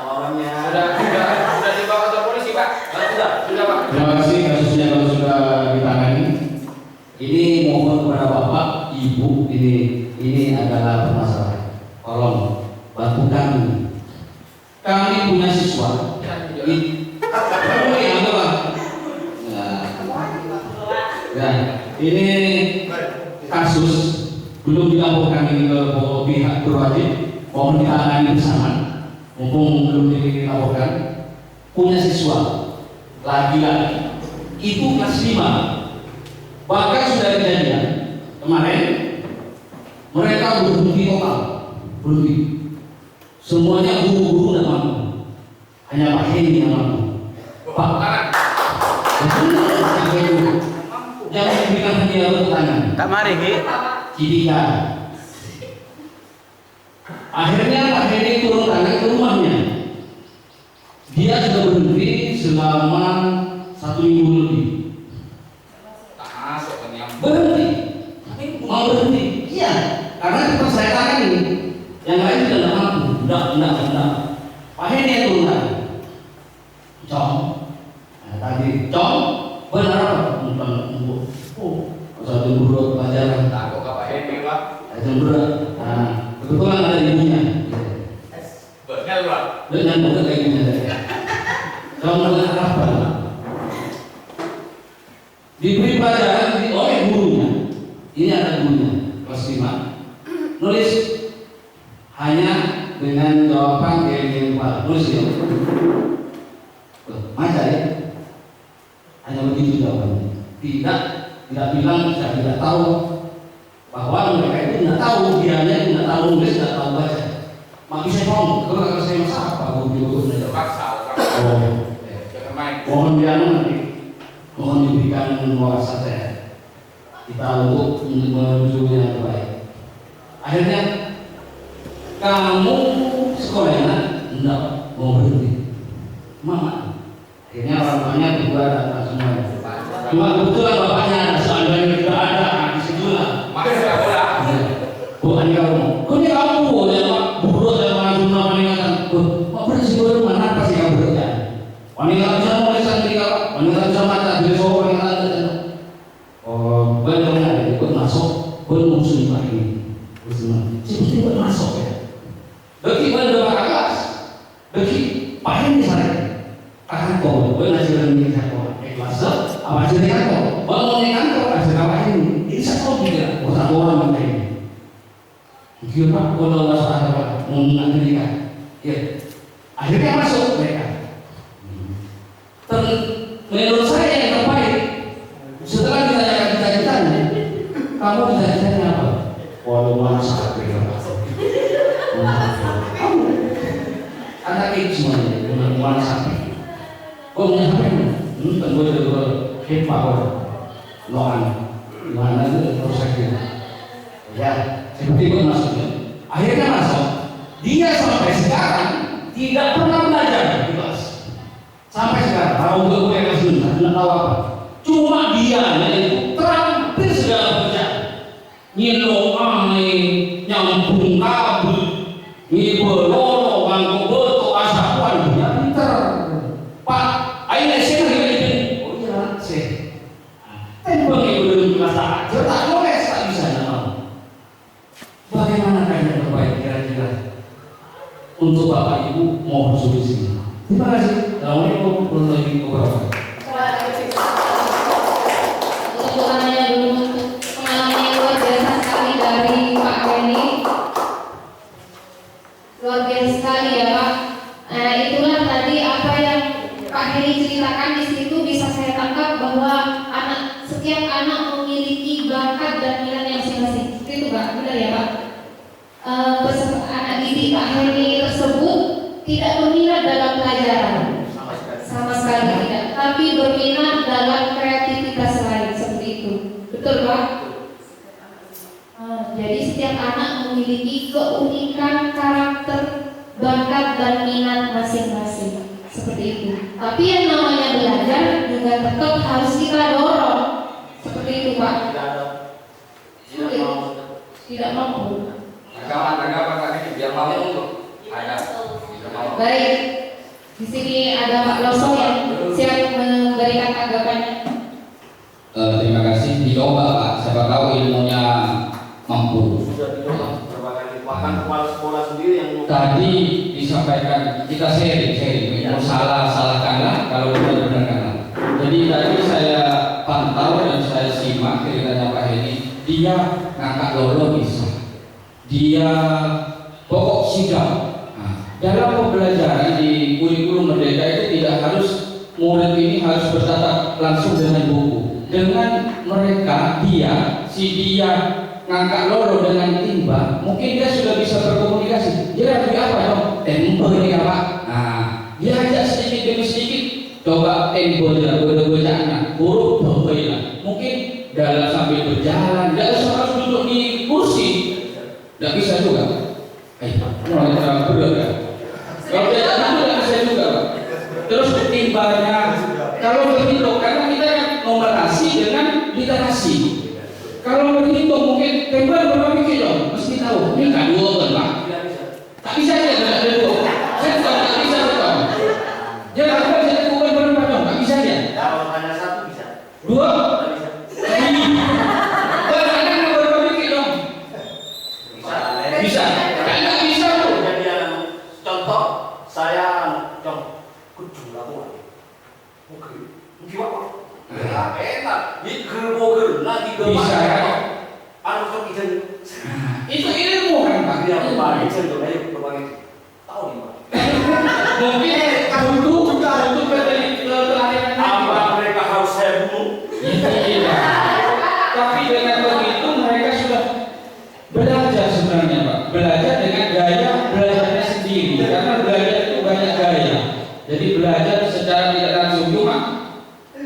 orangnya. Sudah dibawa ke polisi Pak? Sudah Pak. Terima kasih kasusnya kalau sudah ditangani. Ini mohon kepada Bapak, Ibu, ini adalah permasalahan. Tolong bantu kami punya siswa. Ini kasus belum dilaporkan ini ke pihak berwajib, mohon ditangani bersama. Mumpung belum dilaporkan, punya siswa laki-laki itu kelas 5, bahkan sudah kejadian kemarin mereka berhenti total, berhenti semuanya, guru-guru tidak mampu, hanya Pak Heni yang mampu. Pak yang memberikan hadiah untuk tangan tak mari Cibika. Akhirnya Pak Heni turun tangan ke rumahnya. Dia sudah berhenti selama 1 minggu lebih. Berhenti, mau berhenti? Iya, karena cepat saya tangani. Yang lain tidak mampu. Tidak. Pak Heni yang turun tangan. Cong, tadi Cong, benar apa? Satu guru pelajaran. Takut Pak Heni Pak. Berat. Nah, kebetulan ada ibunya. Benar Pak. Dengan bukan kayak gini saja. Kalau melihat apa? Diberi pelajaran oleh gurunya. Ini ada gurunya kelas 5. Nulis hanya dengan jawaban yang Pak nulis ya. Masa ya? Hanya begitu jawabannya. Tidak bilang saya tidak tahu, bahwa mereka itu tidak tahu, dianya tidak tahu nulis, tidak tahu baca. Maka saya ngomong, kalau saya masak apa? Guru Paksa. mohon nanti, mohon diberikan wawasan saya kita untuk menuju yang terbaik. Akhirnya kamu sekolahnya tidak mau berhenti, mama. Akhirnya orang tuanya berdua datang semua. Cuma kebetulan bapaknya ada, seandainya tidak ada, di situlah. Makanya bola. Bukan kamu. Kau ni kamu ya Pak, buruk dan maju nama peringatan. Pak berisi baru mana apa sih kamu bekerja? Wanita bisa menuliskan diri kau, wanita bisa mata diri seorang wanita ada. Oh, benar ada ikut masuk, bermusuh Pak ini. Seperti ikut masuk ya. Bagi pada kelas, bagi Pak ini saya. Akan kau, benar sudah menjadi kau. Kelas apa cerita kau? Bangun kantor ada kawan ini. Ini satu tidak, satu orang ini. Mungkin Pak, kalau masalah menggunakan mereka, ya. Akhirnya masuk mereka. Menurut saya yang terbaik, setelah ditanyakan cita-citanya, kamu cita-citanya apa? Walau mana sangat beda. Kamu anak itu semuanya dengan mana sampai. Kau punya apa ini? Tentu juga hebat loan mana itu prosesnya. Ya, seperti itu maksudnya. Akhirnya masuk. Dia sampai sekarang tidak pernah belajar di kelas. Sampai sekarang, tahu gue yang sudah tidak tahu apa. Cuma dia itu terampil segala pekerjaan. Nyelok angin, nyambung kabel, ngibelolo, bangku beto, asapan, dia pintar. Pak, ayo saya lagi ini. Oh iya, saya. Tembak ibu dalam kelas aja, tak boleh tak bisa nama. Bagaimana yang terbaik kira-kira untuk Bapak Ibu mau bersolusi? Terima kasih. Assalamualaikum warahmatullahi wabarakatuh. Untuk anaknya dulu untuk pengalaman yang luar biasa sekali dari Pak Heni, luar biasa sekali ya Pak. Itulah tadi apa yang Pak Heni ceritakan di situ bisa saya tangkap bahwa setiap anak memiliki bakat dan minatnya masing-masing. Itu Pak, benar ya Pak? Anak didik Pak Heni tersebut tidak berminat dalam pelajaran sama sekali tidak, tapi berminat dalam kreativitas lain seperti itu. Betul Pak? Jadi setiap anak memiliki keunikan karakter, bakat dan minat masing-masing seperti itu. Tapi yang namanya belajar juga tetap harus kita dorong seperti itu Pak. Tidak mampu. Agama ini biar mau untuk ada. Baik, di sini ada Pak Loso yang siap memberikan tanggapannya. Terima kasih. Dicoba Pak, siapa tahu ilmunya mampu. Sudah dicoba berapa kali, bahkan kepala sekolah sendiri yang Tadi disampaikan kita sharing, salahkanlah kalau benar-benarkanlah. Jadi tadi saya pantau dan saya simak ceritanya Pak Heni. Dia ngangkat lolo bisa. Dia pokok sidang. Dalam pembelajaran di kurikulum merdeka itu tidak langsung dengan buku. Dengan mereka, dia ngangkat loro dengan timba, mungkin dia sudah bisa berkomunikasi. Dia lagi apa dong? Tempo ini apa? Nah, dia ajak sedikit demi sedikit. Coba tempo dia, bocah-bocahnya, huruf lah. Mungkin dalam sambil berjalan, tidak usah harus duduk di kursi. Tidak bisa juga. Mulai terlalu berat kan? Kalau dia duduk tidak bisa juga. Terus timbanya, kalau berhitung, karena kita numerasi dengan literasi. Kalau berhitung mungkin tembak berapa biji dong? Mesti tahu. Ini kan 2 kan Pak? Tak bisa ya, tidak ada 2. Saya tahu tak bisa betul. Dia tak bisa bukan berapa dong? Tak bisa ya? Kalau hanya 1 bisa. 2? Ada berapa biji dong? Bisa. Tidak bisa tuh. Jadi contoh saya kudu lakukan. Mungkin apa? Enak, di gerbo nanti bisa ya? Anu kok itu ilmu kan Pak? Dia berbagi contoh, ayo berbagi. Tahu di mana? Mungkin butuh pelatihan. Apa mereka harus saya bunuh? Iya. Tapi dengan begitu mereka sudah belajar sebenarnya Pak. Belajar dengan gaya belajarnya sendiri. Karena belajar itu banyak gaya. Jadi belajar secara tidak langsung, cuma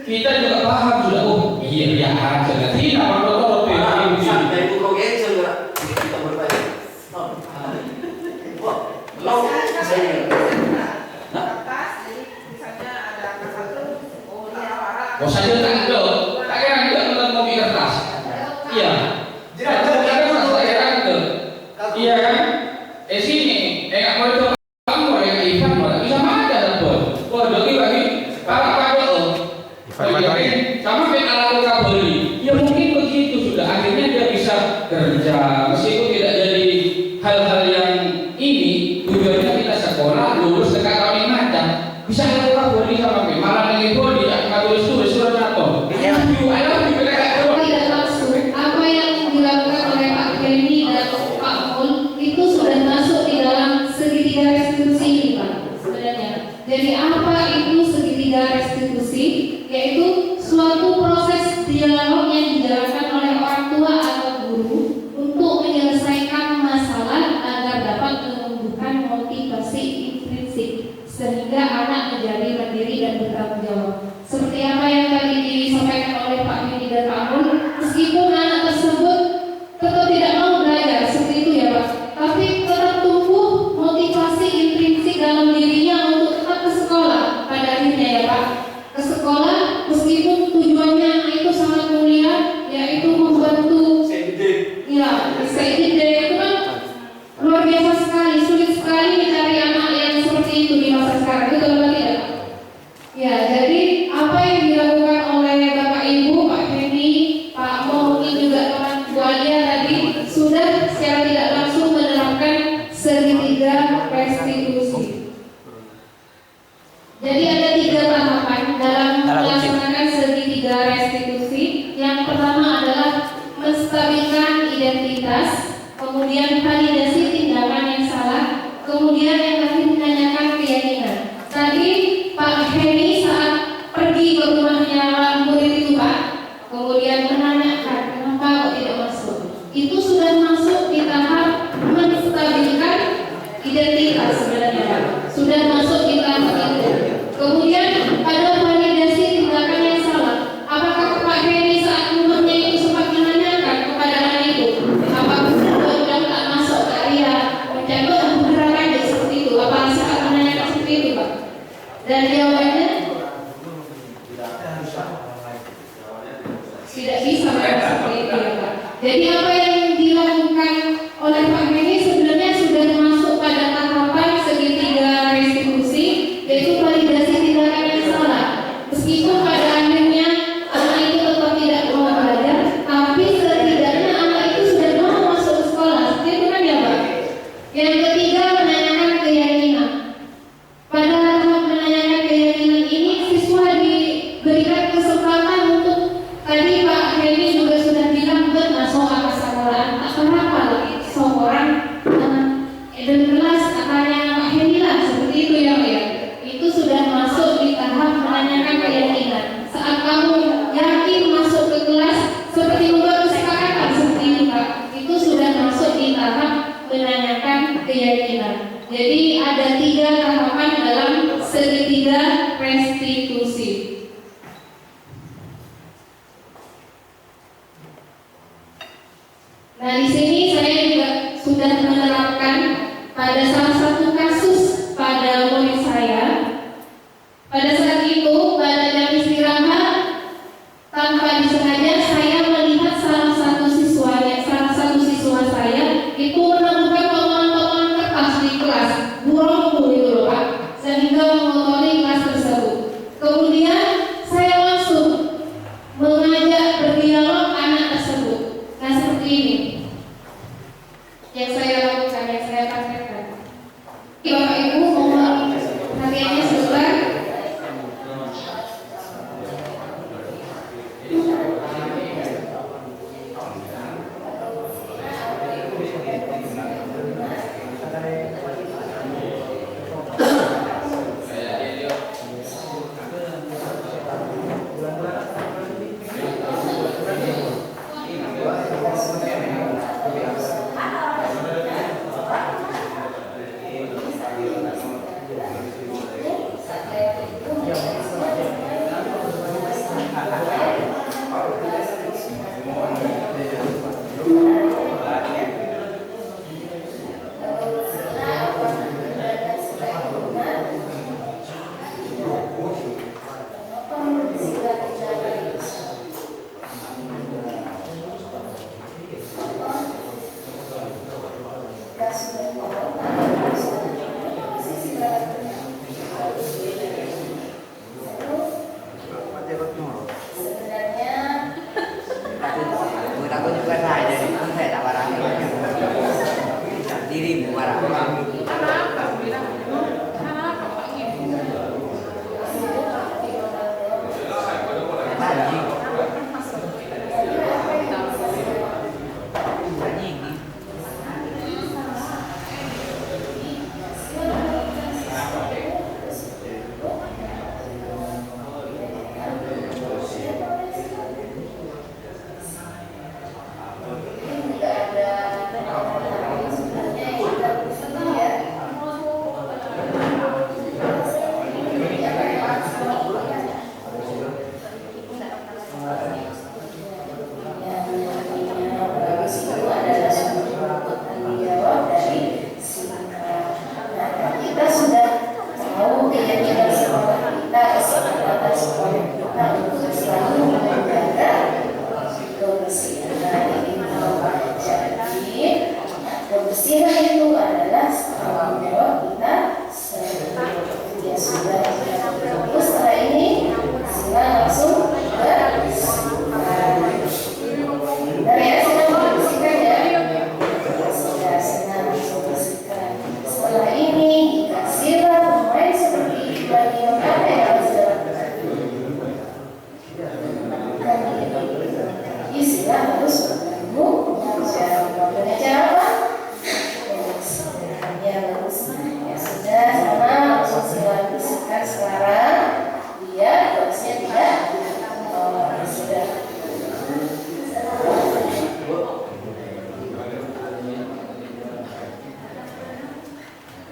kita juga paham sudah. Oh iya aja lah. Tidak kalau santai itu kok gece enggak? Kita bertanya. Wah, saya. Oh saja tak ada. Tak kira kita nonton mobil kertas. Iya. Iya kan? Sini, enggak mau coba kamu yang Ivan mau bisa aja dapat. Wah, doi bagi para sama dengan alat kabeli. Ya mungkin begitu sudah. Akhirnya dia bisa kerja meskipun tidak jadi hal-hal yang ini. Tujuannya kita sekolah lulus dekat kami macam bisa alat kabeli sama malah lagi bodi tidak tulis surat atau. Tidak langsung apa yang dilakukan oleh Pak Kenny dan Pak Mul itu sudah masuk di dalam segitiga restitusi ini Pak sebenarnya. Jadi apa itu segitiga restitusi? Yaitu suatu proses dialog yang dijalankan oleh orang tua atau guru untuk menyelesaikan masalah agar dapat menumbuhkan motivasi intrinsik sehingga anak menjadi mandiri dan bertanggung jawab. Seperti apa yang tadi disampaikan oleh Pak Yudi dan Pak Mul, meskipun anak tersebut tetap tidak mau belajar seperti itu ya Pak, tapi tetap tumbuh motivasi intrinsik dalam dirinya untuk tetap ke sekolah pada akhirnya ya Pak. Ke sekolah meskipun tujuannya itu sangat mulia, yaitu membantu ya SID itu kan luar biasa sekali, sulit sekali mencari anak yang seperti itu di masa sekarang, betul atau tidak? Ya, jadi apa yang dilakukan oleh Bapak Ibu, Pak Hendy, Pak Mo, mungkin juga teman Bu Alia tadi sudah secara tidak langsung menerapkan segitiga restitusi. Jadi ada 3 tahapan dalam melaksanakan segitiga restitusi. Yang pertama adalah menstabilkan identitas, kemudian validasi tindakan yang salah, kemudian yang terakhir menanyakan keyakinan. Tadi Pak Henny saat pergi ke rumahnya murid itu Pak, kemudian menanyakan kenapa kok tidak masuk. Itu sudah masuk di tahap menstabilkan identitas sebenarnya Pak. Sudah masuk di tahap itu. Kemudian ada validasi tindakan yang salah. Apakah Pak Henny saat umurnya itu sempat menanyakan kepada anak itu, apakah sudah tak masuk ke area mencakup gerakan seperti itu? Apa saat menanyakan seperti itu Pak? Dan jawabannya tidak bisa seperti itu ya Pak. Jadi apa yang dilakukan oleh Pak Henny sebenarnya sudah masuk pada tahapan segitiga restitusi, yaitu validasi tindakan yang salah. Meskipun pada akhirnya anak itu tetap tidak mau belajar, tapi setidaknya anak itu sudah mau masuk sekolah. Seperti itu kan ya Pak? Yang ketiga, menanyakan keyakinan. Pada tahap menanyakan keyakinan ini, siswa diberikan kesempatan untuk, tadi Pak Henny juga sudah bilang, bermasuk akal yakin masuk ke kelas seperti membaru kesepakatan seperti itu Pak. Itu sudah masuk di tahap menanyakan keyakinan. Jadi ada 3 tahapan dalam segitiga restitusi. Nah, di sini saya juga sudah menerapkan pada salah satu kasus pada murid saya. Pada saat itu, pada jam istirahat, tanpa disengaja saya melihat salah satu siswa saya itu menemukan potongan-potongan kertas di kelas, burung itu loh Pak, sehingga mengotori kelas tersebut. Kemudian saya langsung mengajak berdialog anak tersebut. Nah, seperti ini yang saya lakukan, yang saya praktekkan. Bapak Ibu mohon hati-hatinya sebentar.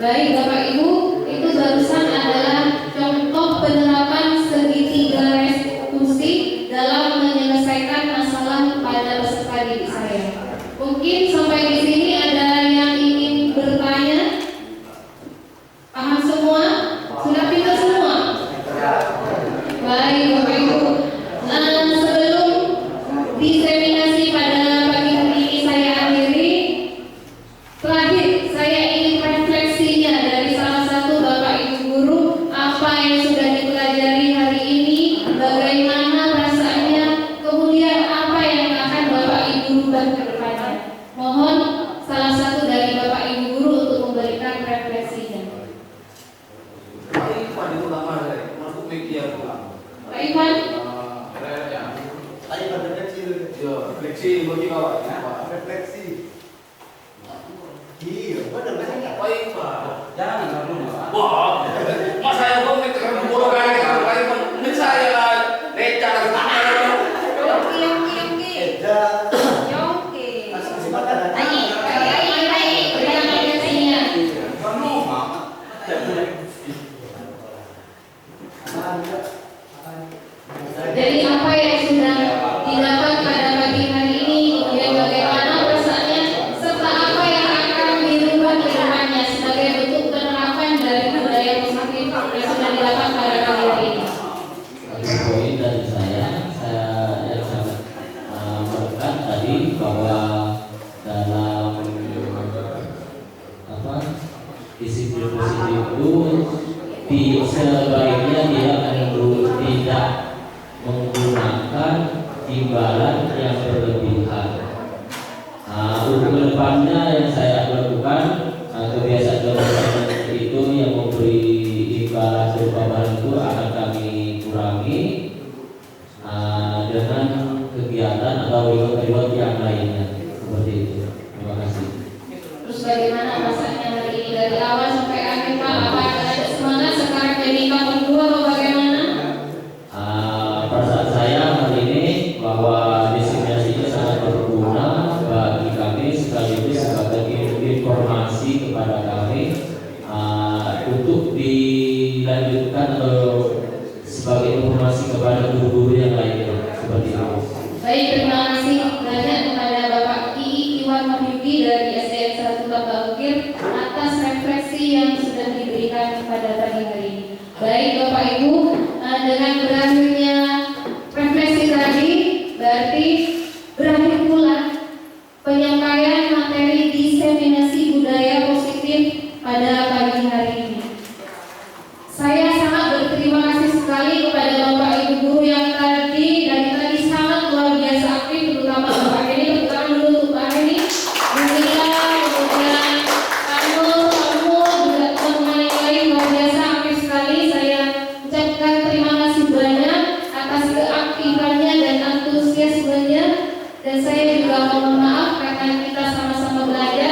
Baik Bapak Ibu, itu barusan adalah contoh penerapan segitiga restitusi dalam menyelesaikan masalah pada peserta didik saya. Mungkin sampai di sini ada yang ingin bertanya? Paham semua? Sudah pintar semua? Baik Bapak Ibu. Sebelum diseminasi pada pagi hari ini saya akhiri, terakhir saya ingin refleksinya dari salah satu Bapak Ibu guru, apa yang sudah dipelajari hari ini, bagaimana perasaannya, kemudian apa yang akan Bapak Ibu rubah ke depannya. Mohon salah satu dari Bapak Ibu guru untuk memberikan refleksinya. Pak Ivan itu lama dari masuk media pulang. Pak Ivan? Tadi pada kecil, refleksi bagi kawan, refleksi. Iya, benar benar. Pak Ivan, jangan dulu. Wah, mas saya kok mikir bodoh kali, Pak Ivan. Ini saya leca Jadi apa yang sudah didapat pada pagi hari ini, kemudian bagaimana perasaannya, serta apa yang akan dirubah ke depannya sebagai bentuk penerapan dari budaya positif yang sudah didapat pada pagi hari ini. Satu poin dari saya yang sangat melekat tadi bahwa dalam disiplin positif itu sebaiknya tidak menggunakan imbalan yang berlebihan. Untuk kedepannya yang saya lakukan kebiasaan itu yang memberi imbalan berupa barang itu akan kami kurangi dengan kegiatan atau reward yang lainnya seperti itu. Terima kasih. Terus bagaimana rasanya hari ini dari awal sampai akhir Pak? Apa ada semangat sekarang jadi kapan dua atau bagaimana? Perasaan saya hari ini bahwa diseminasi itu sangat berguna bagi kami sekaligus sebagai informasi kepada kami untuk dilanjutkan atau sebagai informasi kepada guru-guru yang lainnya seperti itu. Baik, terima kasih banyak kepada Bapak Iwan Mahyudi dari SDN 1 Tambak Ukir atas refleksi yang sudah diberikan pada pagi hari ini. Baik Bapak Ibu, dengan berakhirnya refleksi tadi berarti berakhir pula penyampaian materi diseminasi budaya positif pada pagi hari ini. Saya sangat berterima kasih sekali kepada Bapak Ibu guru yang dari tadi sangat luar biasa aktif, terutama Bapak Heni, terutama dulu untuk Pak Heni, Mila, kemudian kamu juga teman-teman yang lain luar biasa aktif sekali. Saya ucapkan terima kasih banyak atas keaktifannya dan antusiasmenya, dan saya juga mohon maaf karena kita sama-sama belajar